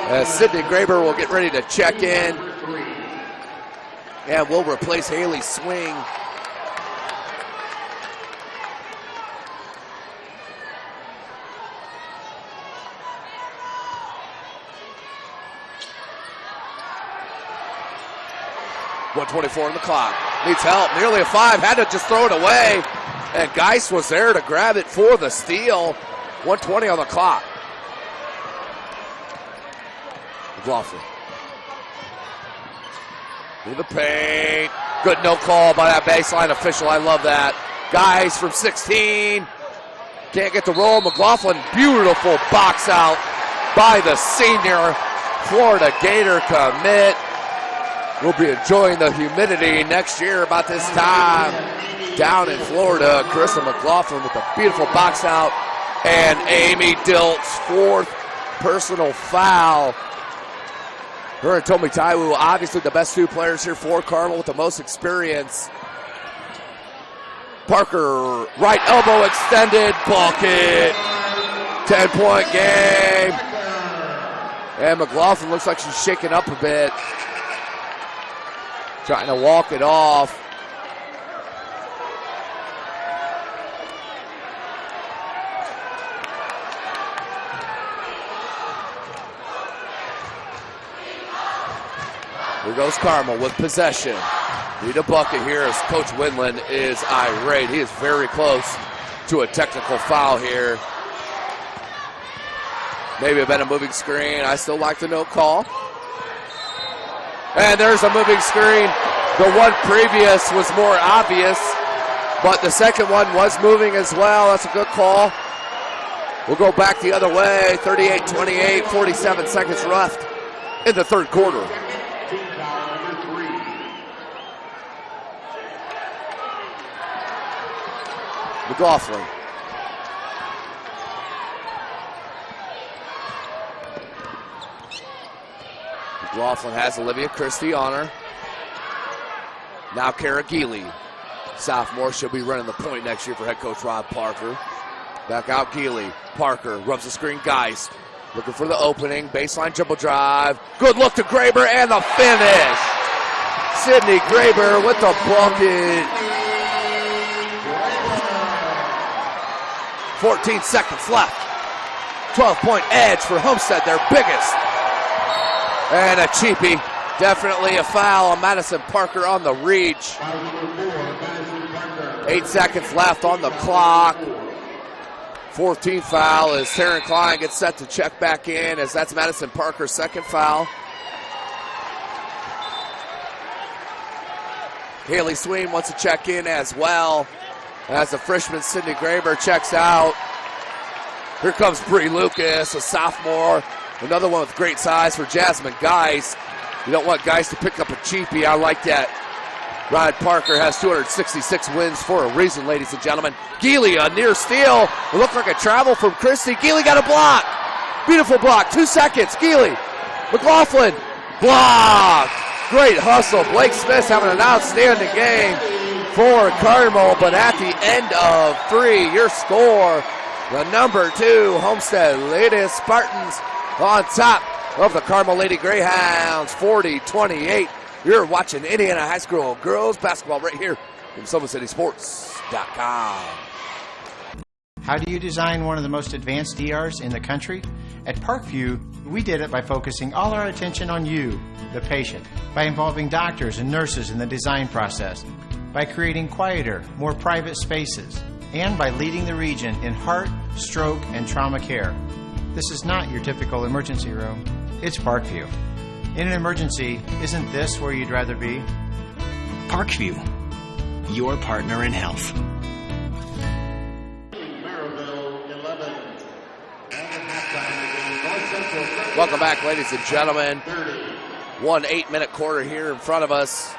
As Sidney Graber will get ready to check in. And will replace Haley Swing. .124 on the clock. Needs help. Nearly a 5. Had to just throw it away. And Geis was there to grab it for the steal. 120 on the clock. McLaughlin. To the paint. Good no call by that baseline official. I love that. Geis from 16. Can't get the roll. McLaughlin, beautiful box out by the senior Florida Gator commit. We'll be enjoying the humidity next year about this time down in Florida. Carissa McLaughlin with a beautiful box out. And Amy Dilt's 4th personal foul. Her and Tomi Taiwu, obviously the best 2 players here for Carmel with the most experience. Parker, right elbow extended, bucket. 10-point game. And McLaughlin looks like she's shaking up a bit. Trying to walk it off. Here goes Carmel with possession. Need a bucket here as Coach Windland is irate. He is very close to a technical foul here. Maybe a better moving screen. I still like the no call. And there's a moving screen. The one previous was more obvious, but the second one was moving as well. That's a good call. We'll go back the other way. 38-28, 47 seconds left in the third quarter. McLaughlin. McLaughlin has Olivia Christie on her. Now Kara Geely. Sophomore, she'll be running the point next year for head coach Rob Parker. Back out Geely. Parker rubs the screen. Geis looking for the opening. Baseline dribble drive. Good look to Graber and the finish. Sidney Graber with the bucket. 14 seconds left. 12-point edge for Homestead, their biggest. And a cheapie. Definitely a foul on Madison Parker on the reach. 8 seconds left on the clock. 14th foul as Taryn Klein gets set to check back in as that's Madison Parker's second foul. Haley Sween wants to check in as well. As the freshman Sidney Graber checks out. Here comes Bree Lucas, a sophomore. Another one with great size for Jasmine Geis. You don't want Geis to pick up a cheapie. I like that. Ryan Parker has 266 wins for a reason, ladies and gentlemen. Geely, a near steal. It looked like a travel from Christie. Geely got a block. Beautiful block. 2 seconds. Geely. McLaughlin. Blocked. Great hustle. Blake Smith having an outstanding game for Carmel, but at the end of 3, your score, the number 2 Homestead Lady Spartans on top of the Carmel Lady Greyhounds, 40-28. You're watching Indiana High School girls basketball right here from SummitCitySports.com. How do you design one of the most advanced ERs in the country? At Parkview, we did it by focusing all our attention on you, the patient, by involving doctors and nurses in the design process, by creating quieter, more private spaces, and by leading the region in heart, stroke, and trauma care. This is not your typical emergency room. It's Parkview. In an emergency, isn't this where you'd rather be? Parkview, your partner in health. Maryville Welcome back, ladies and gentlemen. 1 8-minute quarter here in front of us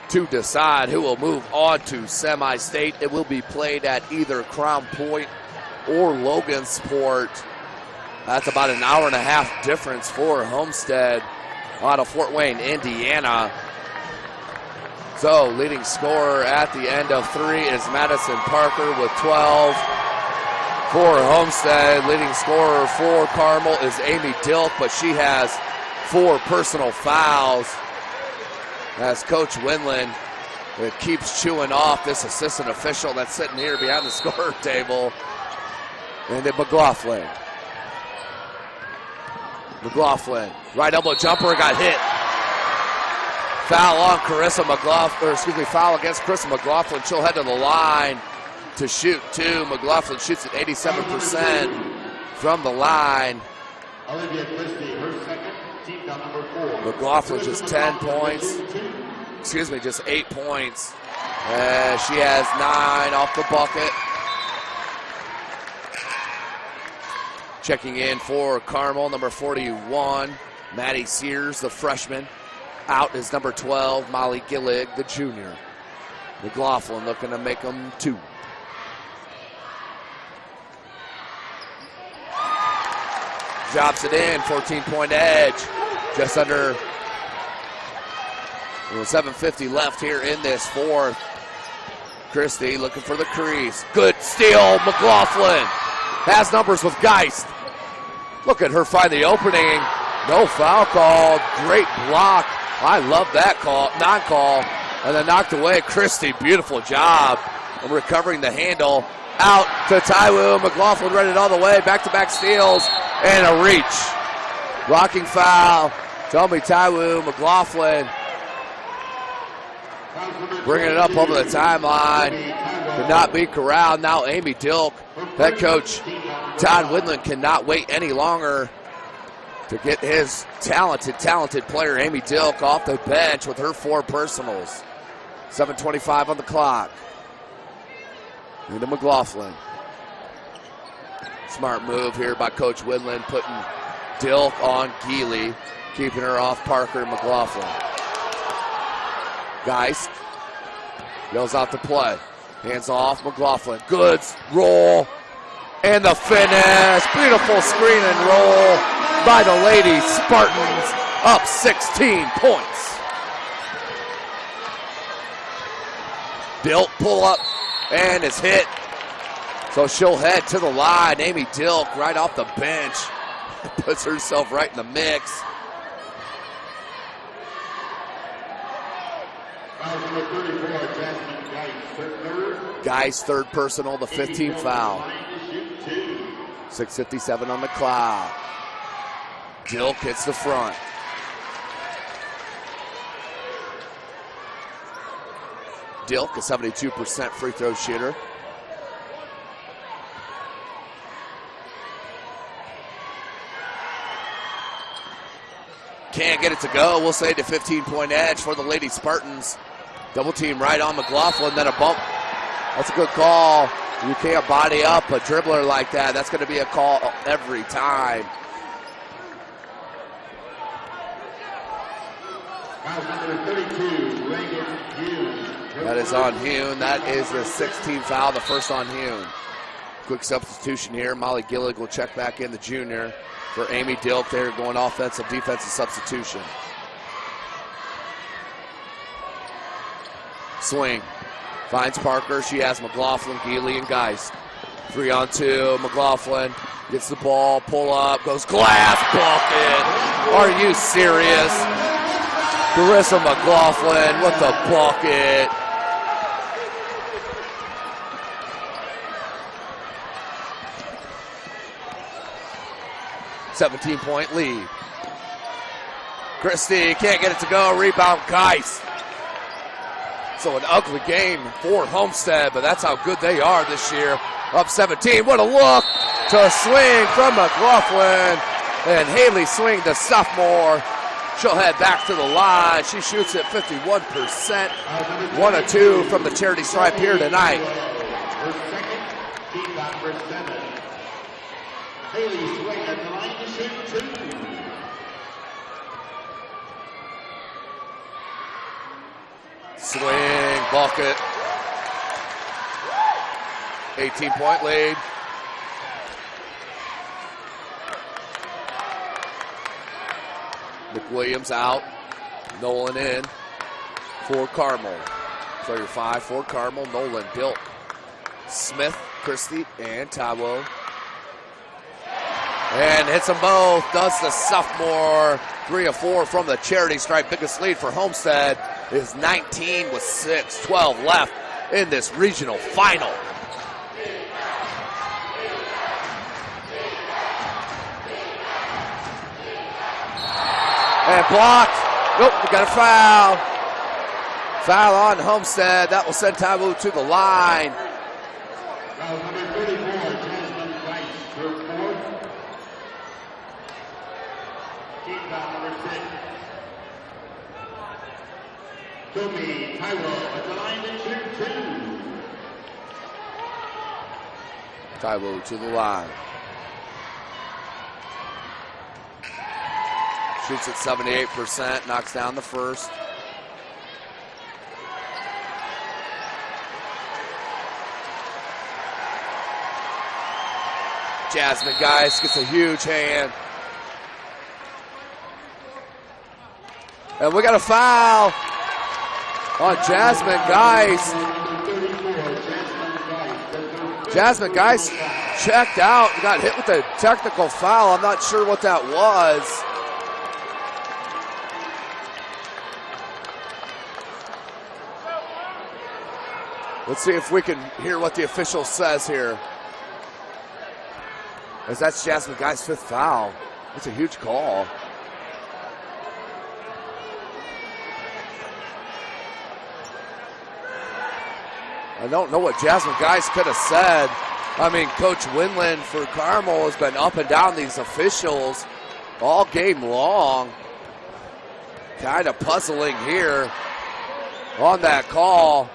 to decide who will move on to semi-state. It will be played at either Crown Point or Logansport. That's about an hour and a half difference for Homestead out of Fort Wayne, Indiana. So leading scorer at the end of 3 is Madison Parker with 12. For Homestead, leading scorer for Carmel is Amy Dilk, but she has 4 personal fouls. As Coach Winland keeps chewing off this assistant official that's sitting here behind the score table. And then McLaughlin, right elbow jumper, got hit. Foul on Carissa McLaughlin, foul against Carissa McLaughlin. She'll head to the line to shoot 2. McLaughlin shoots at 87% from the line. Olivia Christie, her second, team foul number 4. McLaughlin just 10 points. Just 8 points. She has 9 off the bucket. Checking in for Carmel, number 41, Maddie Sears, the freshman. Out is number 12, Molly Gillig, the junior. McLaughlin looking to make them 2. Drops it in, 14-point edge. Just under 7:50 left here in this fourth. Christie looking for the crease. Good steal, McLaughlin has numbers with Geist. Look at her find the opening. No foul called. Great block. I love that call, non-call. And then knocked away. Christie, beautiful job of recovering the handle. Out to Taiwu. McLaughlin read it all the way. Back-to-back steals and a reach. Blocking foul. Tommy Taiwu. McLaughlin bringing it up over the timeline. Could not be corralled. Now Amy Dilk. Head coach Todd Winland cannot wait any longer to get his talented player Amy Dilk off the bench with her 4 personals. 7:25 on the clock. Into McLaughlin. Smart move here by Coach Winland, putting Dilk on Geely, keeping her off Parker and McLaughlin. Geist yells out the play. Hands off McLaughlin. Goods roll. And the finish. Beautiful screen and roll by the Lady Spartans. Up 16 points. Dilk pull up and is hit. So she'll head to the line. Amy Dilk right off the bench. Puts herself right in the mix. Geist, third personal, the 15th foul. 6:57 on the clock. Dilk hits the front. Dilk, a 72% free throw shooter. Can't get it to go. We'll say the 15-point edge for the Lady Spartans. Double team right on McLaughlin, then a bump. That's a good call. You can't body up a dribbler like that. That's going to be a call every time. That is on Hune. That is the 16th foul, the first on Hune. Quick substitution here. Molly Gillig will check back in, the junior, for Amy Dilk there going offensive, defensive substitution. Swing. Finds Parker. She has McLaughlin, Geely, and Geist. 3-on-2. McLaughlin gets the ball. Pull up. Goes glass bucket. Are you serious? Carissa McLaughlin with the bucket. $17-point lead. Christie can't get it to go. Rebound Geist. So an ugly game for Homestead, but that's how good they are this year. Up 17. What a look to swing from McLaughlin. And Haley Swing, the sophomore. She'll head back to the line. She shoots at 51%. 1 of 2 from the charity stripe here tonight. Haley Swing at the line to shoot 2. Swing, bucket. 18-point lead. McWilliams out. Nolan in for Carmel. Player 5 for Carmel. Nolan, Dilt, Smith, Christie, and Taiwo. And hits them both. Does the sophomore. 3 of 4 from the charity stripe. Biggest lead for Homestead is 19 with 6-12 left in this regional final. And blocked. Nope, we got a foul. Foul on Homestead. That will send Taiwo to the line. Foul number 34, Jasmine Rice, her 4th. Team foul number 6. Toby Taiwo at the line to shoot 2. Taiwo to the line. Shoots at 78%, knocks down the first. Jasmine Geis gets a huge hand. And we got a foul on Jasmine Geis. Jasmine Geis checked out, got hit with a technical foul. I'm not sure what that was. Let's see if we can hear what the official says here. As that's Jasmine Geis' 5th foul. That's a huge call. I don't know what Jasmine Geis could have said. I mean, Coach Winland for Carmel has been up and down these officials all game long. Kind of puzzling here on that call.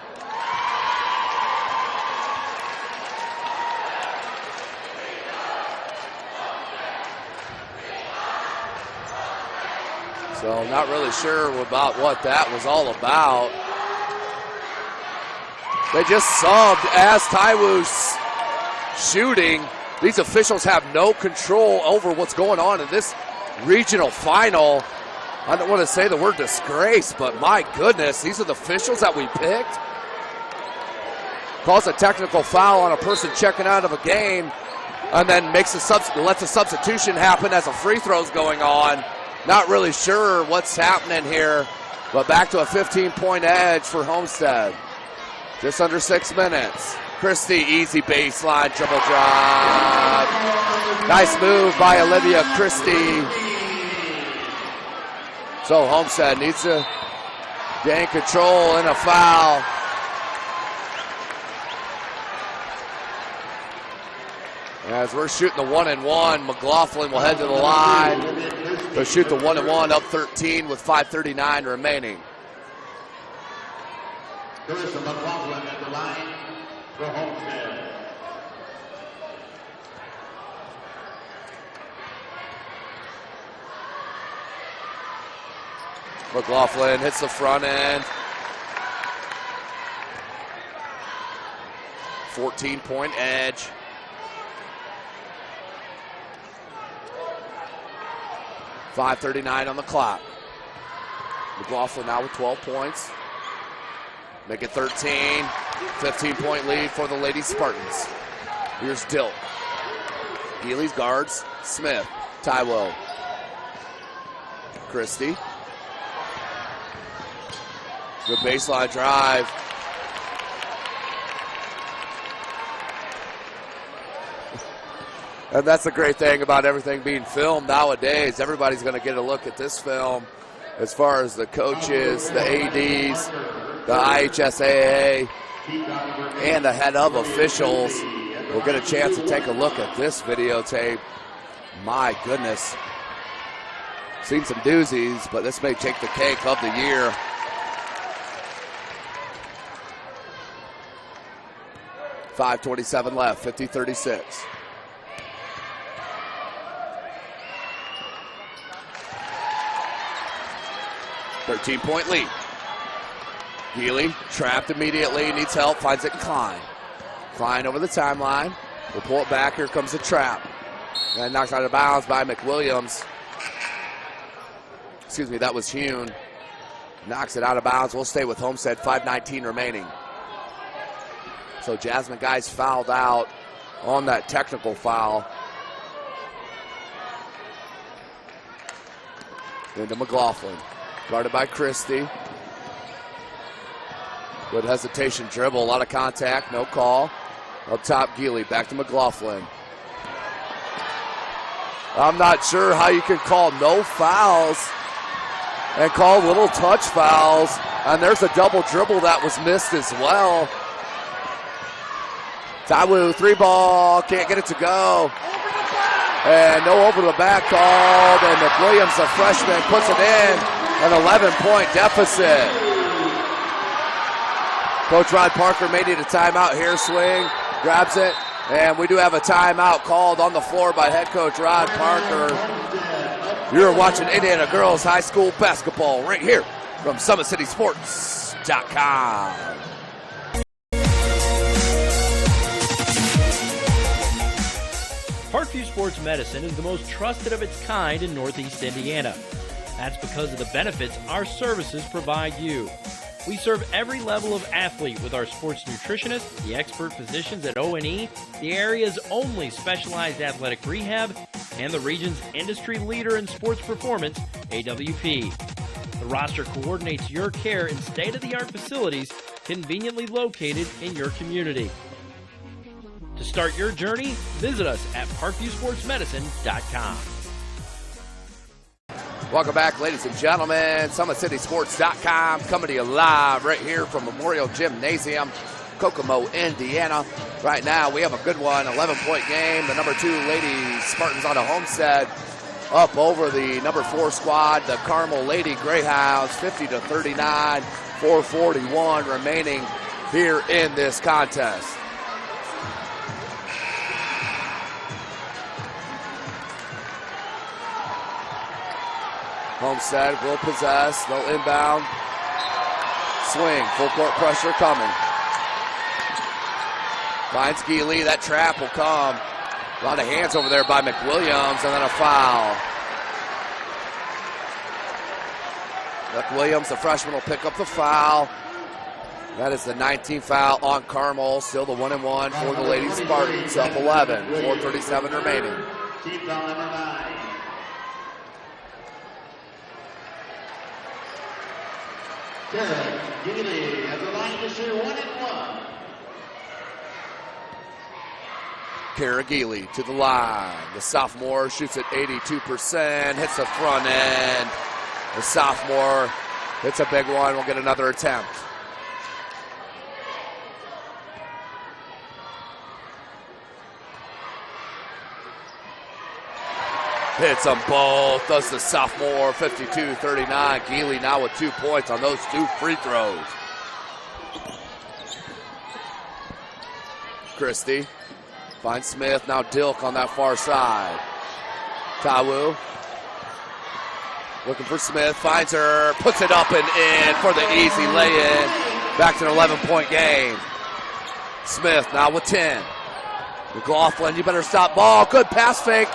So not really sure about what that was all about. They just subbed as Taiwo's shooting. These officials have no control over what's going on in this regional final. I don't want to say the word disgrace, but my goodness, these are the officials that we picked. Calls a technical foul on a person checking out of a game, and then lets a substitution happen as a free throw's going on. Not really sure what's happening here, but back to a 15-point edge for Homestead. Just under 6 minutes. Christie, easy baseline, dribble drive. Nice move by Olivia Christie. So Homestead needs to gain control and a foul. As we're shooting the 1-and-1, McLaughlin will head to the line. They'll shoot the 1-and-1, up 13 with 5:39 remaining. Carissa McLaughlin at the line for Homestead. McLaughlin hits the front end. 14-point edge. .539 on the clock. McLaughlin now with 12 points. Make it 13. 15-point lead for the Lady Spartans. Here's Dilt. Healy's guards. Smith. Taiwo. Christie. Good baseline drive. And that's the great thing about everything being filmed nowadays. Everybody's going to get a look at this film as far as the coaches, the ADs, the IHSAA, and the head of officials will get a chance to take a look at this videotape. My goodness. Seen some doozies, but this may take the cake of the year. .5:27 left, 50-36. 13-point lead. Healy trapped immediately, needs help, finds it Klein. Klein over the timeline. We'll pull it back. Here comes the trap. And knocked out of bounds by McWilliams. Excuse me, that was Hune. Knocks it out of bounds. We'll stay with Homestead, 5:19 remaining. So Jasmine Guys fouled out on that technical foul. Into McLaughlin. Guarded by Christie. Good hesitation dribble, a lot of contact, no call. Up top, Geely, back to McLaughlin. I'm not sure how you can call no fouls and call little touch fouls. And there's a double dribble that was missed as well. Taiwu, 3-ball, can't get it to go. And no over the back called, and McWilliams, the freshman, puts it in. An 11-point deficit. Coach Rod Parker may need a timeout here. Swing, grabs it, and we do have a timeout called on the floor by head coach Rod Parker. You're watching Indiana Girls High School basketball right here from SummitCitySports.com. Parkview Sports Medicine is the most trusted of its kind in Northeast Indiana. That's because of the benefits our services provide you. We serve every level of athlete with our sports nutritionists, the expert physicians at O&E, the area's only specialized athletic rehab, and the region's industry leader in sports performance, AWP. The roster coordinates your care in state-of-the-art facilities conveniently located in your community. To start your journey, visit us at parkviewsportsmedicine.com. Welcome back, ladies and gentlemen. SummitCitySports.com coming to you live right here from Memorial Gymnasium, Kokomo, Indiana. Right now, we have a good one, 11-point game. The number 2 Lady Spartans out of Homestead up over the number 4 squad, the Carmel Lady Greyhounds, 50-39, 4:41 remaining here in this contest. Homestead will possess, they'll inbound. Swing, full court pressure coming. Finds Geely, that trap will come. A lot of hands over there by McWilliams, and then a foul. McWilliams, the freshman, will pick up the foul. That is the 19th foul on Carmel. Still the 1-1 for the Lady Spartans, up 11, 4:37 remaining. Team foul number 9. Derek Geely has a line to shoot 1-1. Kara Geely to the line. The sophomore shoots at 82%, hits the front end. The sophomore hits a big one, will get another attempt. Hits them both, does the sophomore, 52-39. Geely now with 2 points on those 2 free throws. Christie finds Smith, now Dilk on that far side. Taiwu looking for Smith, finds her, puts it up and in for the easy lay-in. Back to an 11-point game. Smith now with 10. McLaughlin, you better stop ball, good pass fake.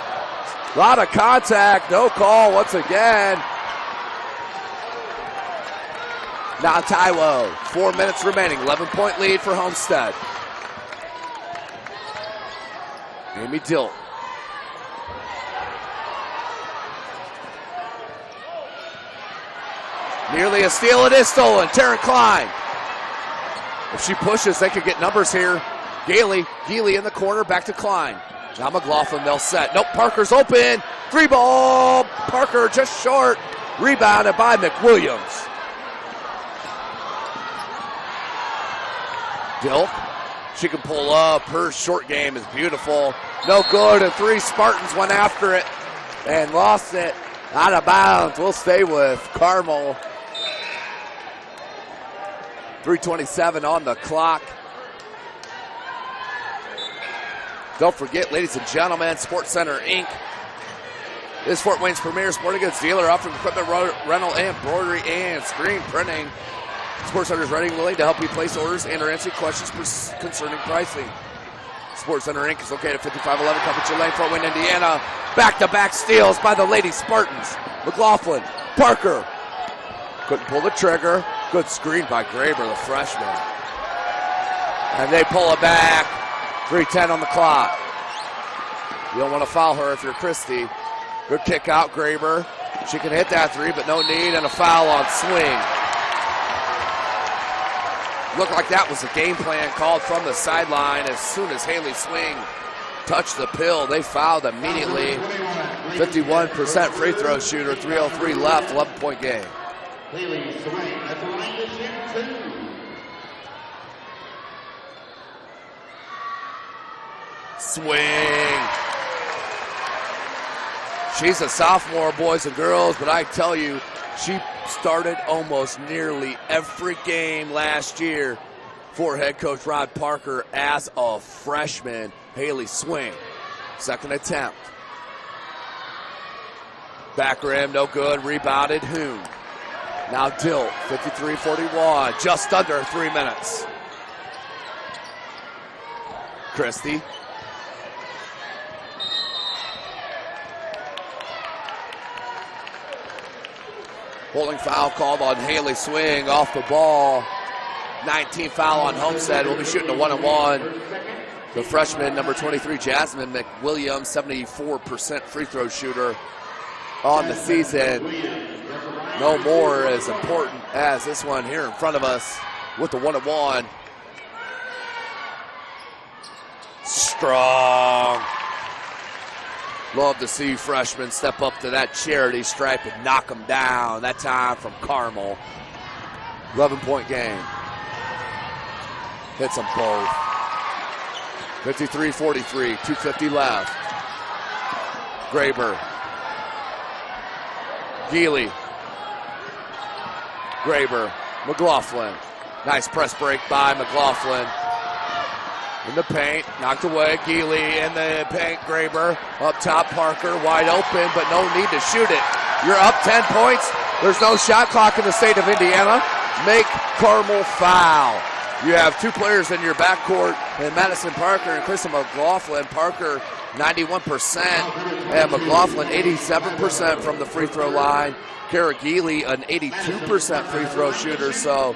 A lot of contact, no call once again. Now Taiwo, 4 minutes remaining, 11-point lead for Homestead. Amy Dilt. Nearly a steal, it is stolen. Taryn Klein. If she pushes, they could get numbers here. Geely in the corner, back to Klein. Now McLaughlin, they'll set. Nope, Parker's open. 3-ball. Parker just short. Rebounded by McWilliams. Dilk, she can pull up. Her short game is beautiful. No good, and 3 Spartans went after it and lost it. Out of bounds. We'll stay with Carmel. 3:27 on the clock. Don't forget, ladies and gentlemen, SportsCenter Inc. is Fort Wayne's premier sporting goods dealer, offering equipment, rental, embroidery, and screen printing. Sports Center is ready and willing to help you place orders and or answer questions concerning pricing. Sports Center Inc. is located at 5511 Coventry Lane, Fort Wayne, Indiana. Back-to-back steals by the Lady Spartans. McLaughlin, Parker. Couldn't pull the trigger. Good screen by Graber, the freshman. And they pull it back. 3:10 on the clock. You don't want to foul her if you're Christie. Good kick out, Graber. She can hit that three, but no need, and a foul on swing. Looked like that was a game plan called from the sideline. As soon as Haley Swing touched the pill, they fouled immediately. 51% free throw shooter, 3:03 left, 11-point game. Haley Swing at the line to shoot 2. Swing. She's a sophomore, boys and girls, but I tell you, she started almost nearly every game last year for head coach Rod Parker as a freshman. Haley Swing, second attempt. Back rim, no good, rebounded Hoon. Now Dilt, 53-41, just under 3 minutes. Christie. Holding foul called on Haley Swing off the ball. 19 foul on Homestead. We'll be shooting a 1-on-1. The freshman, number 23, Jasmine McWilliams, 74% free throw shooter on the season. No more as important as this one here in front of us with the 1-on-1. Strong. Love to see freshmen step up to that charity stripe and knock them down. That time from Carmel. 11-point game. Hits them both. 53-43, 2:50 left. Graber. Geely. Graber. McLaughlin. Nice press break by McLaughlin. In the paint, knocked away. Geely in the paint. Graber up top. Parker wide open, but no need to shoot it. You're up 10 points. There's no shot clock in the state of Indiana. Make Carmel foul. You have two players in your backcourt, in Madison Parker and Krista McLaughlin. Parker 91%, and McLaughlin 87% from the free throw line. Kara Geely an 82% free throw shooter. So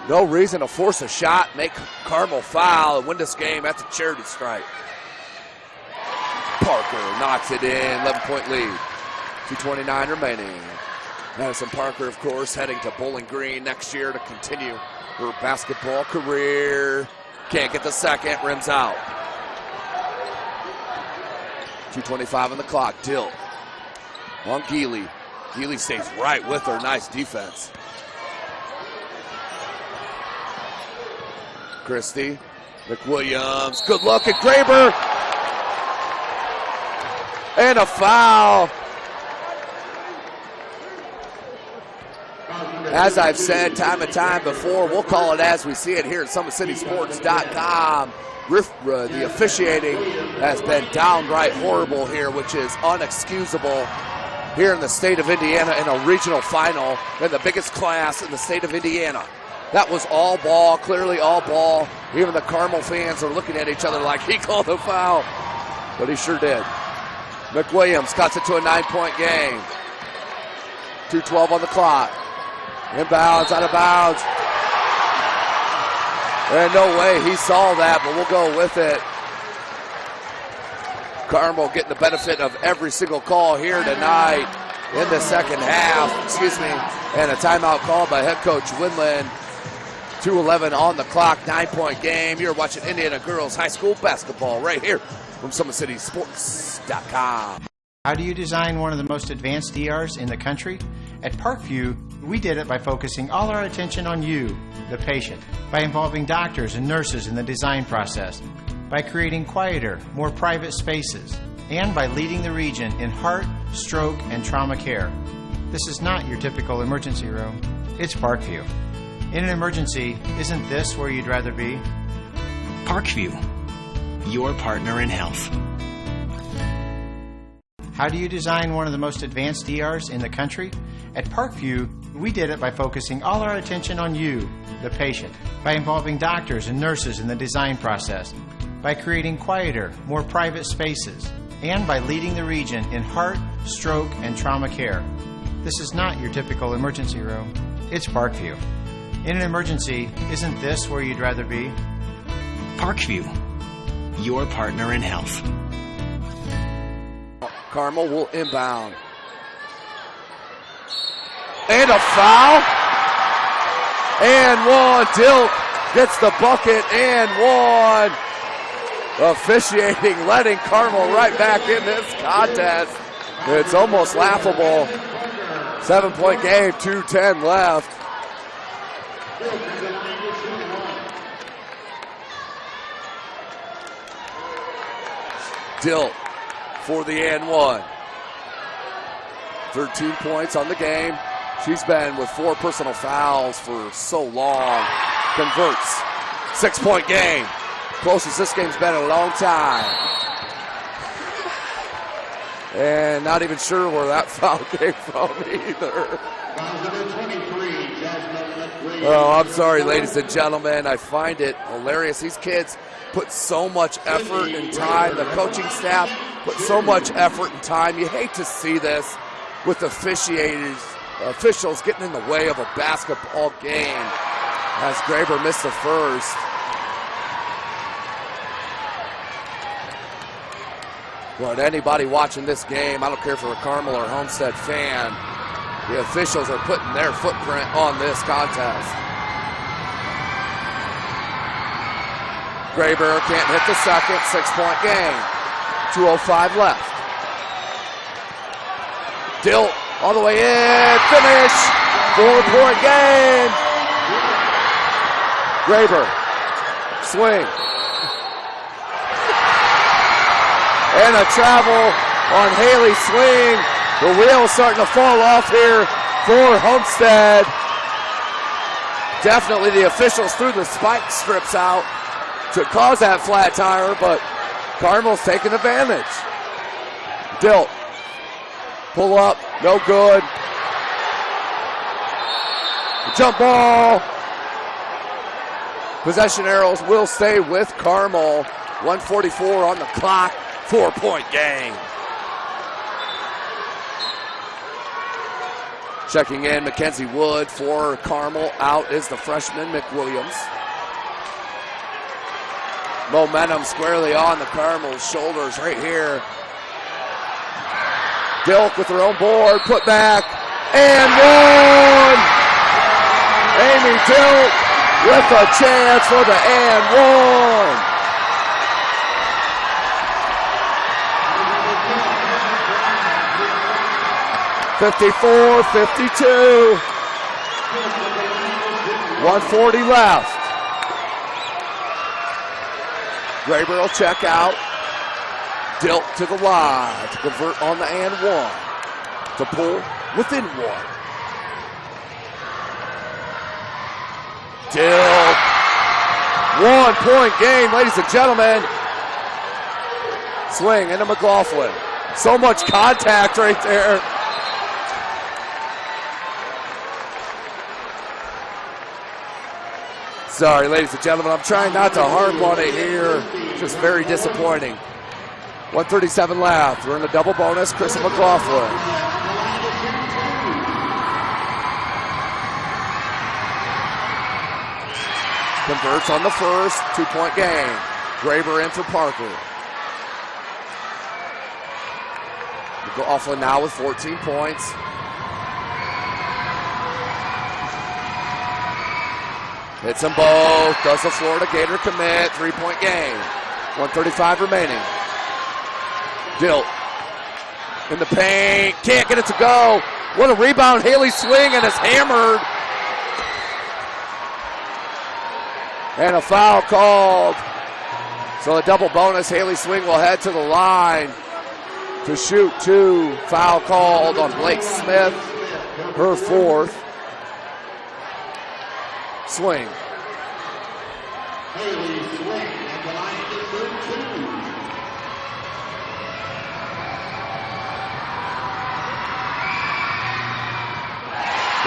no reason to force a shot, make Carmel foul, and win this game at the charity stripe. Parker knocks it in, 11-point lead. 2:29 remaining. Madison Parker, of course, heading to Bowling Green next year to continue her basketball career. Can't get the second, rims out. 2:25 on the clock. Dill on Geely. Geely stays right with her, nice defense. Christie, McWilliams, good look at Graber. And a foul. As I've said time and time before, we'll call it as we see it here at SummitCitySports.com. The officiating has been downright horrible here, which is unexcusable here in the state of Indiana in a regional final in the biggest class in the state of Indiana. That was all ball, clearly all ball. Even the Carmel fans are looking at each other like he called a foul, but he sure did. McWilliams cuts it to a 9-point game. 2:12 on the clock. Inbounds, out of bounds. And no way he saw that, but we'll go with it. Carmel getting the benefit of every single call here tonight in the second half. And a timeout called by head coach Winland. 2:11 on the clock, 9-point game. You're watching Indiana Girls High School basketball right here from SummitCitySports.com. How do you design one of the most advanced ERs in the country? At Parkview, we did it by focusing all our attention on you, the patient, by involving doctors and nurses in the design process, by creating quieter, more private spaces, and by leading the region in heart, stroke, and trauma care. This is not your typical emergency room. It's Parkview. In an emergency, isn't this where you'd rather be? Parkview, your partner in health. How do you design one of the most advanced ERs in the country? At Parkview, we did it by focusing all our attention on you, the patient, by involving doctors and nurses in the design process, by creating quieter, more private spaces, and by leading the region in heart, stroke, and trauma care. This is not your typical emergency room. It's Parkview. In an emergency, isn't this where you'd rather be? Parkview, your partner in health. Carmel will inbound. And a foul. And one. Dilk gets the bucket and one. Officiating, letting Carmel right back in this contest. It's almost laughable. 7-point game, 2:10 left. Dilk for the and one. 13 points on the game. She's been with 4 personal fouls for so long. Converts. 6-point game. Closest this game's been in a long time. And not even sure where that foul came from either. Oh, I'm sorry, ladies and gentlemen. I find it hilarious. These kids put so much effort and time. The coaching staff put so much effort and time. You hate to see this with officials getting in the way of a basketball game as Graber missed the first. But anybody watching this game, I don't care if you're a Carmel or Homestead fan, the officials are putting their footprint on this contest. Graber can't hit the second, 6-point game. 2:05 left. Dilk all the way in, finish, 4-point game. Graber, swing. And a travel on Haley swing. The wheel's starting to fall off here for Homestead. Definitely the officials threw the spike strips out to cause that flat tire, but Carmel's taking advantage. Dilk, pull up, no good. The jump ball. Possession arrows will stay with Carmel. 1:44 on the clock. 4-point game. Checking in, Mackenzie Wood for Carmel. Out is the freshman, McWilliams. Momentum squarely on the Carmel's shoulders right here. Dilk with her own board, put back, and one! Amy Dilk with a chance for the and one! (54-52). 1:40 left. Graber will check out. Dilk to the line to convert on the and one. To pull within one. Dilk. 1-point game, ladies and gentlemen. Swing into McLaughlin. So much contact right there. Sorry, ladies and gentlemen, I'm trying not to harp on it here. Just very disappointing. 1:37 left. We're in a double bonus. Chris and McLaughlin. Converts on the first. 2-point game. Graber in for Parker. McLaughlin now with 14 points. Hits them both. Does the Florida Gator commit? 3-point game. 1:35 remaining. Dilk in the paint. Can't get it to go. What a rebound. Haley swing and it's hammered. And a foul called. So a double bonus. Haley swing will head to the line to shoot 2. Foul called on Blake Smith. Her 4th. Swing. Haley swing at the line to shoot 2.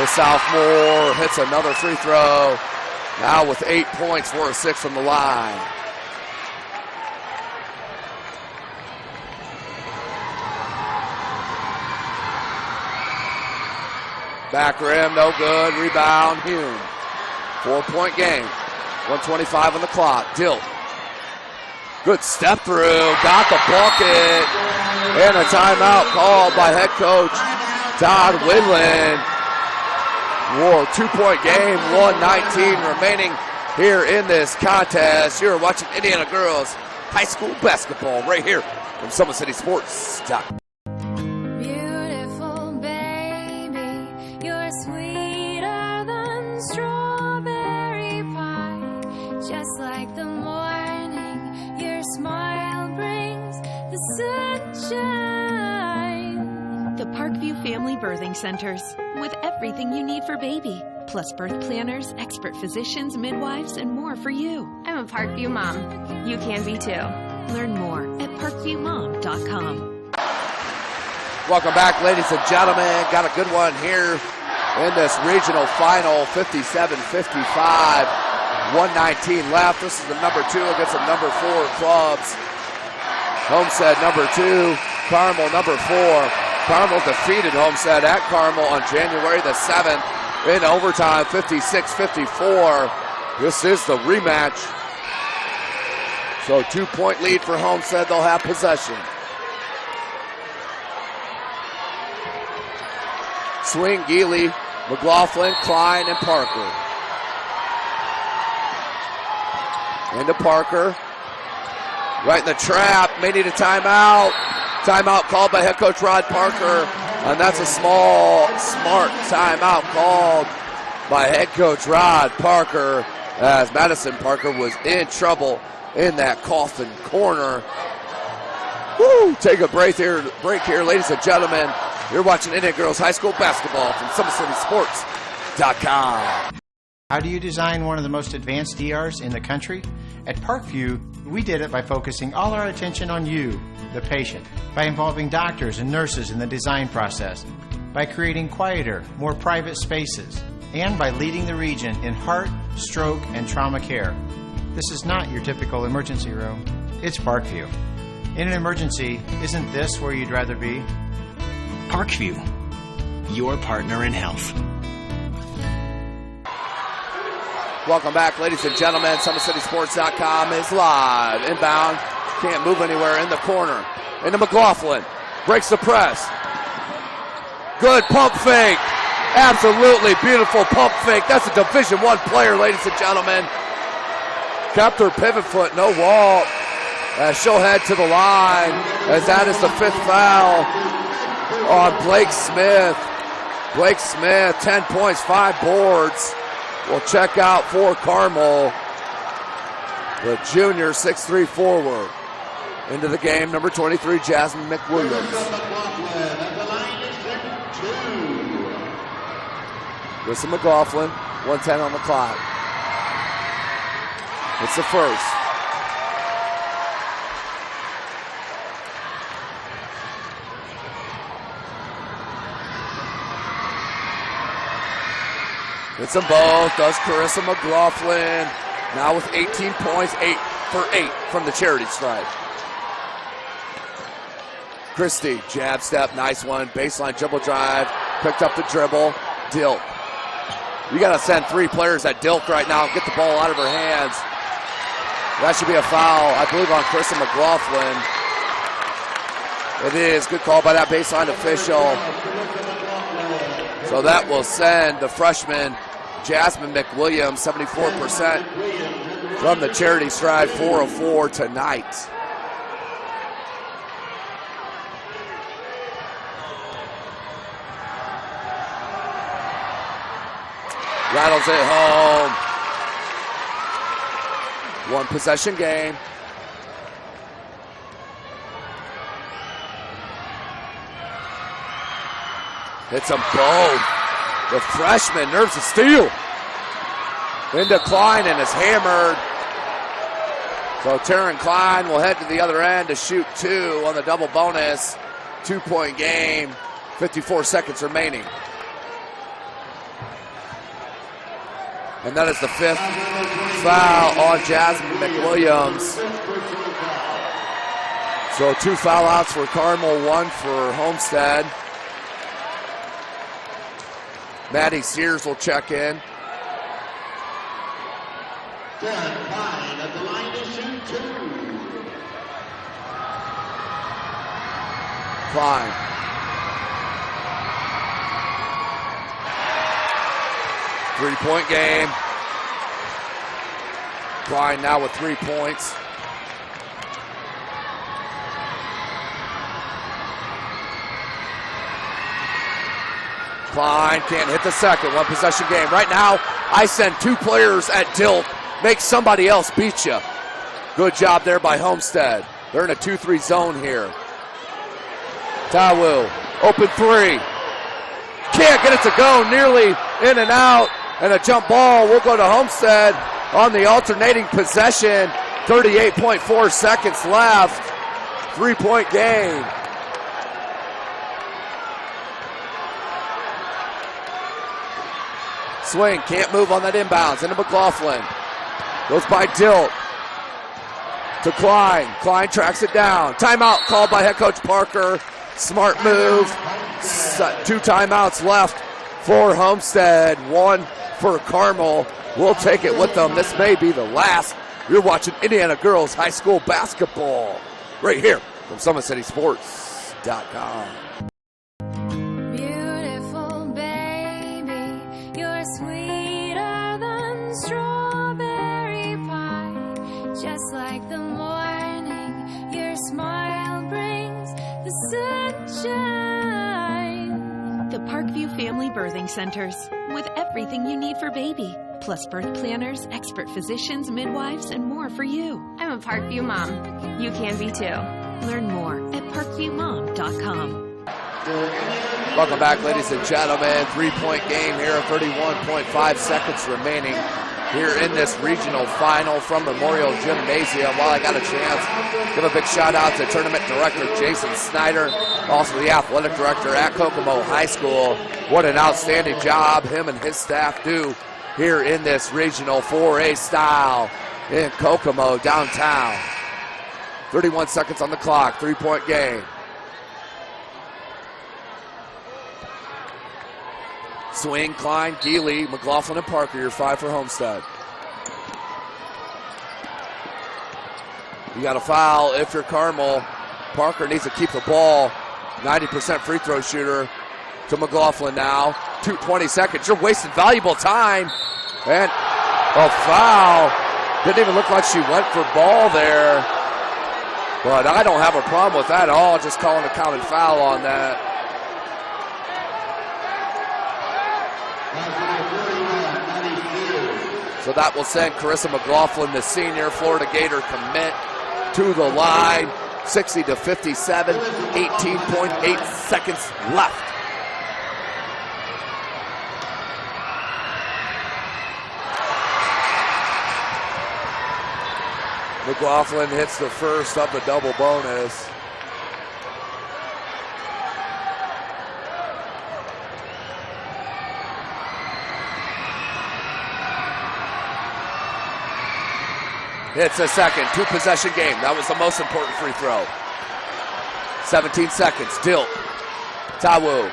The sophomore hits another free throw. Now with 8 points, 4 of 6 from the line. Back rim, no good. Rebound, Hume. 4-point game. 1:25 on the clock. Dilt. Good step through. Got the bucket. And a timeout called by head coach Todd Winland. Whoa, 2-point game. 1:19 remaining here in this contest. You're watching Indiana Girls High School Basketball right here from SummitCitySports.com. Beautiful baby, you're sweeter than strawberry pie. Just like the morning, your smile brings the sunshine. The Parkview Family Birthing Centers, with everything you need for baby, plus birth planners, expert physicians, midwives, and more for you. I'm a Parkview mom. You can be too. Learn more at parkviewmom.com. Welcome back, ladies and gentlemen. Got a good one here in this regional final, 57-55. 1:19 left. This is the number 2 against the number 4 clubs. Homestead number 2, Carmel number 4. Carmel defeated Homestead at Carmel on January the 7th in overtime, 56-54. This is the rematch. So 2-point lead for Homestead. They'll have possession. Swing, Geely, McLaughlin, Klein, and Parker. Into Parker. Right in the trap. May need a timeout. Timeout called by head coach Rod Parker. And that's a smart timeout called by head coach Rod Parker, as Madison Parker was in trouble in that coffin corner. Woo! Take a break here, ladies and gentlemen. You're watching Indiana Girls High School Basketball from SummitCitySports.com. How do you design one of the most advanced DRs in the country? At Parkview, we did it by focusing all our attention on you, the patient, by involving doctors and nurses in the design process, by creating quieter, more private spaces, and by leading the region in heart, stroke, and trauma care. This is not your typical emergency room. It's Parkview. In an emergency, isn't this where you'd rather be? Parkview, your partner in health. Welcome back, ladies and gentlemen. SummitCitySports.com is live. Inbound. Can't move anywhere in the corner. Into McLaughlin. Breaks the press. Good pump fake. Absolutely beautiful pump fake. That's a Division I player, ladies and gentlemen. Kept her pivot foot, no wall. She'll head to the line, as that is the 5th foul on Blake Smith. Blake Smith, 10 points, 5 boards. We'll check out for Carmel, the junior 6'3" forward. Into the game, number 23, Jasmine McWilliams. This is McLaughlin, 1:10 on the clock. It's the first. It's them both, does Carissa McLaughlin. Now with 18 points, 8 for 8 from the charity stripe. Christie, jab step, nice one. Baseline dribble drive, picked up the dribble. Dilk. You got to send 3 players at Dilk right now and get the ball out of her hands. That should be a foul, I believe, on Carissa McLaughlin. It is. Good call by that baseline official. So that will send the freshman Jasmine McWilliams, 74% from the charity stride, 4 of 4 tonight. Rattles it home. 1 possession game. Hits them both. The freshman nerves of steel. Into Klein and is hammered. So Taryn Klein will head to the other end to shoot 2 on the double bonus. 2-point game. 54 seconds remaining. And that is the 5th foul on Jasmine McWilliams. So 2 foul outs for Carmel, 1 for Homestead. Maddie Sears will check in. Darren Klein at the line to shoot 2. Klein. Three-point game. Klein now with 3 points. Klein can't hit the second. 1 possession game. Right now, I send 2 players at Dilt. Make somebody else beat you. Good job there by Homestead. They're in a 2-3 zone here. Tawu, open 3. Can't get it to go. Nearly in and out. And a jump ball will go to Homestead on the alternating possession. 38.4 seconds left. 3-point game. Swing, can't move on that inbounds. Into McLaughlin. Goes by Dilt. To Klein. Klein tracks it down. Timeout called by head coach Parker. Smart move. 2 timeouts left for Homestead. 1 for Carmel. We'll take it with them. This may be the last. You're watching Indiana Girls High School Basketball right here from SummitCitySports.com. Beautiful baby, you're sweeter than strawberry pie. Just like the morning, your smile brings the sunshine. The Parkview Family Birthing Centers, with everything you need for baby, plus birth planners, expert physicians, midwives, and more for you. I'm a Parkview mom. You can be too. Learn more at parkviewmom.com. Welcome back, ladies and gentlemen. 3-point game here, 31.5 seconds remaining here in this regional final from Memorial Gymnasium. While I got a chance, give a big shout out to tournament director Jason Snyder, also the athletic director at Kokomo High School. What an outstanding job him and his staff do here in this regional 4A style in Kokomo downtown. 31 seconds on the clock, 3-point game. Swing, Klein, Geely, McLaughlin, and Parker, your 5 for Homestead. You got a foul if you're Carmel. Parker needs to keep the ball. 90% free throw shooter to McLaughlin now. 2:20 seconds. You're wasting valuable time. And a foul. Didn't even look like she went for ball there. But I don't have a problem with that at all. Just calling a counted foul on that. So that will send Carissa McLaughlin, the senior Florida Gator commit, to the line. 60-57, 18.8 seconds left. McLaughlin hits the first of the double bonus. It's a second, 2-possession game. That was the most important free throw. 17 seconds, Dilt, Tawu,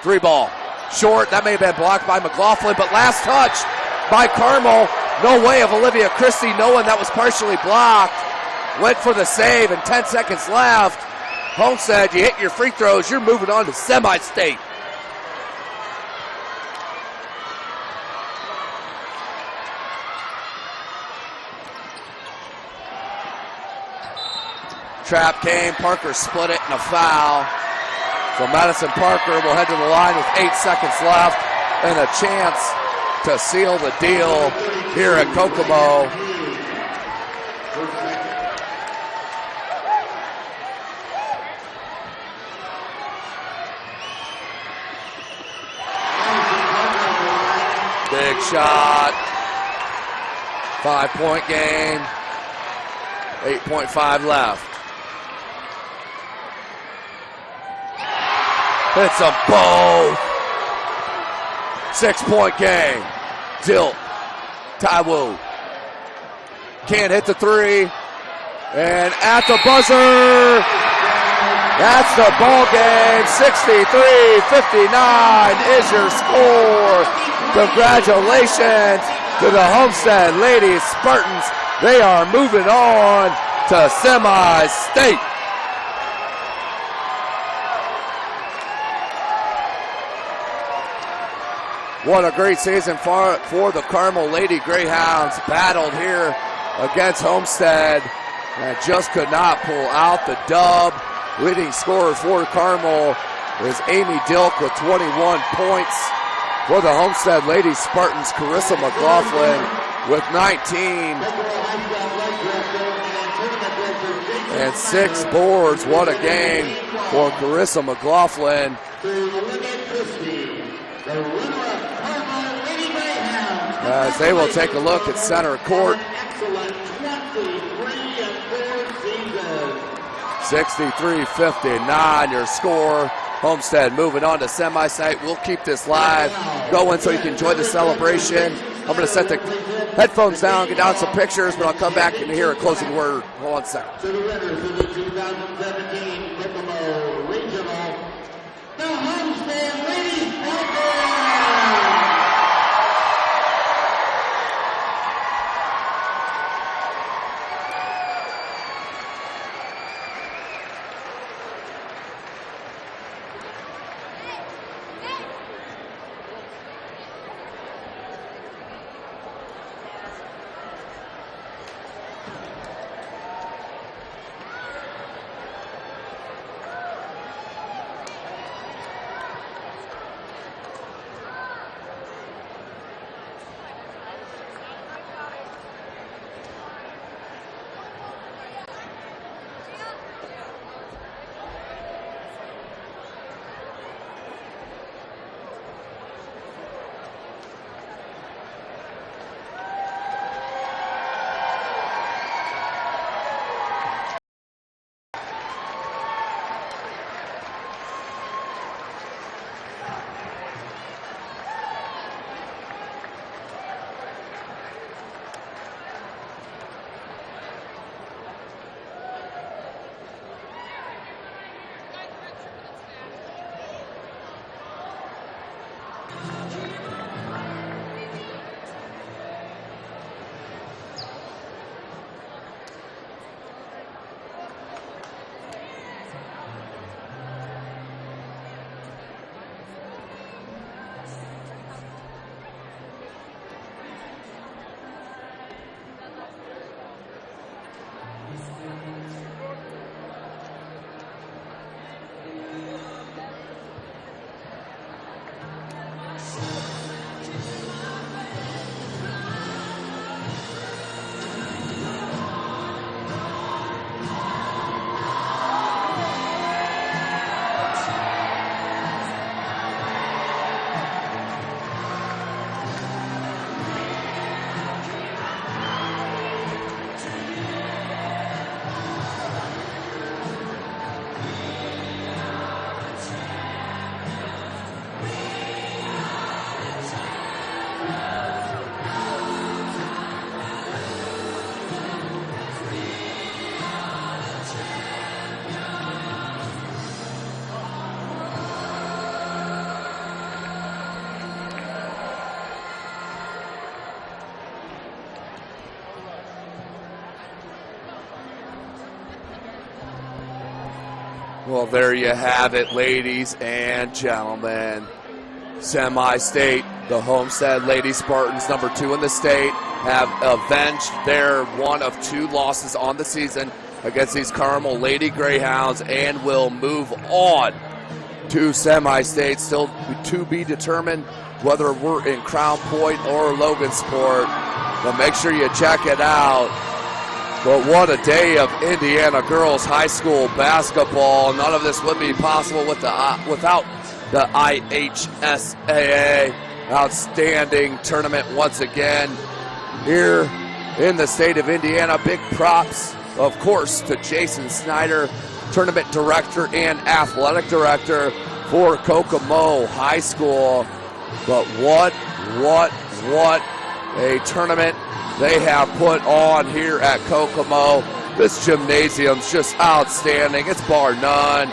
3 ball, short. That may have been blocked by McLaughlin, but last touch by Carmel. No way of Olivia Christie knowing that was partially blocked. Went for the save and 10 seconds left. Homestead, you hit your free throws, you're moving on to semi-state. Trap came, Parker split it and a foul. So Madison Parker will head to the line with 8 seconds left and a chance to seal the deal here at Kokomo. Big shot. 5-point game. 8.5 left. It's a both. 6-point game. Dilt Taiwo can't hit the three. And at the buzzer, that's the ball game. 63-59 is your score. Congratulations to the Homestead Lady Spartans. They are moving on to semi-state. What a great season for the Carmel Lady Greyhounds. Battled here against Homestead and just could not pull out the dub. Leading scorer for Carmel is Amy Dilk with 21 points. For the Homestead Lady Spartans, Carissa McLaughlin with 19. And 6 boards. What a game for Carissa McLaughlin. As they will take a look at center court. 63-59 your score. Homestead moving on to semi-state. We'll keep this live going so you can enjoy the celebration. I'm going to set the headphones down, get down some pictures, but I'll come back and hear a closing word. Hold on a second. To the winners of the 2017 Kokomo Regional, the Homestead Lady Spartans. Well, there you have it, ladies and gentlemen. Semi-state, the Homestead Lady Spartans, number 2 in the state, have avenged their one of 2 losses on the season against these Carmel Lady Greyhounds and will move on to semi-state. Still to be determined whether we're in Crown Point or Logansport. But make sure you check it out. But what a day of Indiana girls high school basketball. None of this would be possible with without the IHSAA. Outstanding tournament once again here in the state of Indiana. Big props, of course, to Jason Snyder, tournament director and athletic director for Kokomo High School. But what a tournament they have put on here at Kokomo. This gymnasium's just outstanding. It's bar none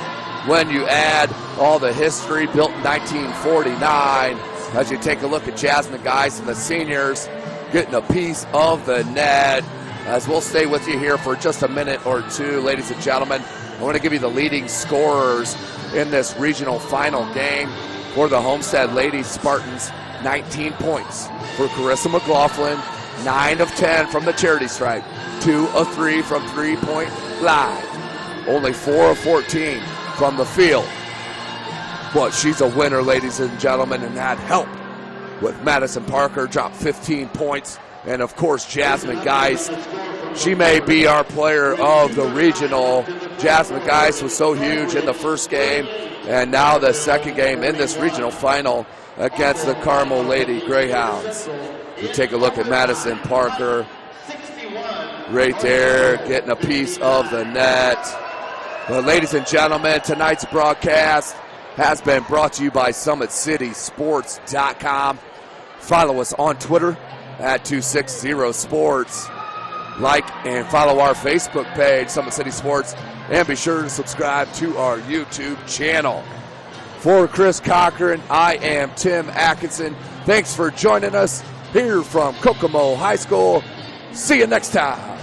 when you add all the history, built in 1949. As you take a look at Jasmine Geis and the seniors getting a piece of the net. As we'll stay with you here for just a minute or two, ladies and gentlemen, I want to give you the leading scorers in this regional final game for the Homestead Ladies Spartans. 19 points for Carissa McLaughlin, 9 of 10 from the charity stripe, 2 of 3 from three-point line, only 4 of 14 from the field. But she's a winner, ladies and gentlemen, and that helped with Madison Parker, dropped 15 points. And, of course, Jasmine Geis. She may be our player of the regional. Jasmine Geis was so huge in the first game, and now the second game in this regional final against the Carmel Lady Greyhounds. You take a look at Madison Parker right there, getting a piece of the net. But, ladies and gentlemen, tonight's broadcast has been brought to you by SummitCitySports.com. Follow us on Twitter at 260 Sports. Like and follow our Facebook page, Summit City Sports, and be sure to subscribe to our YouTube channel. For Chris Cochran, I am Tim Atkinson. Thanks for joining us here from Kokomo High School. See you next time.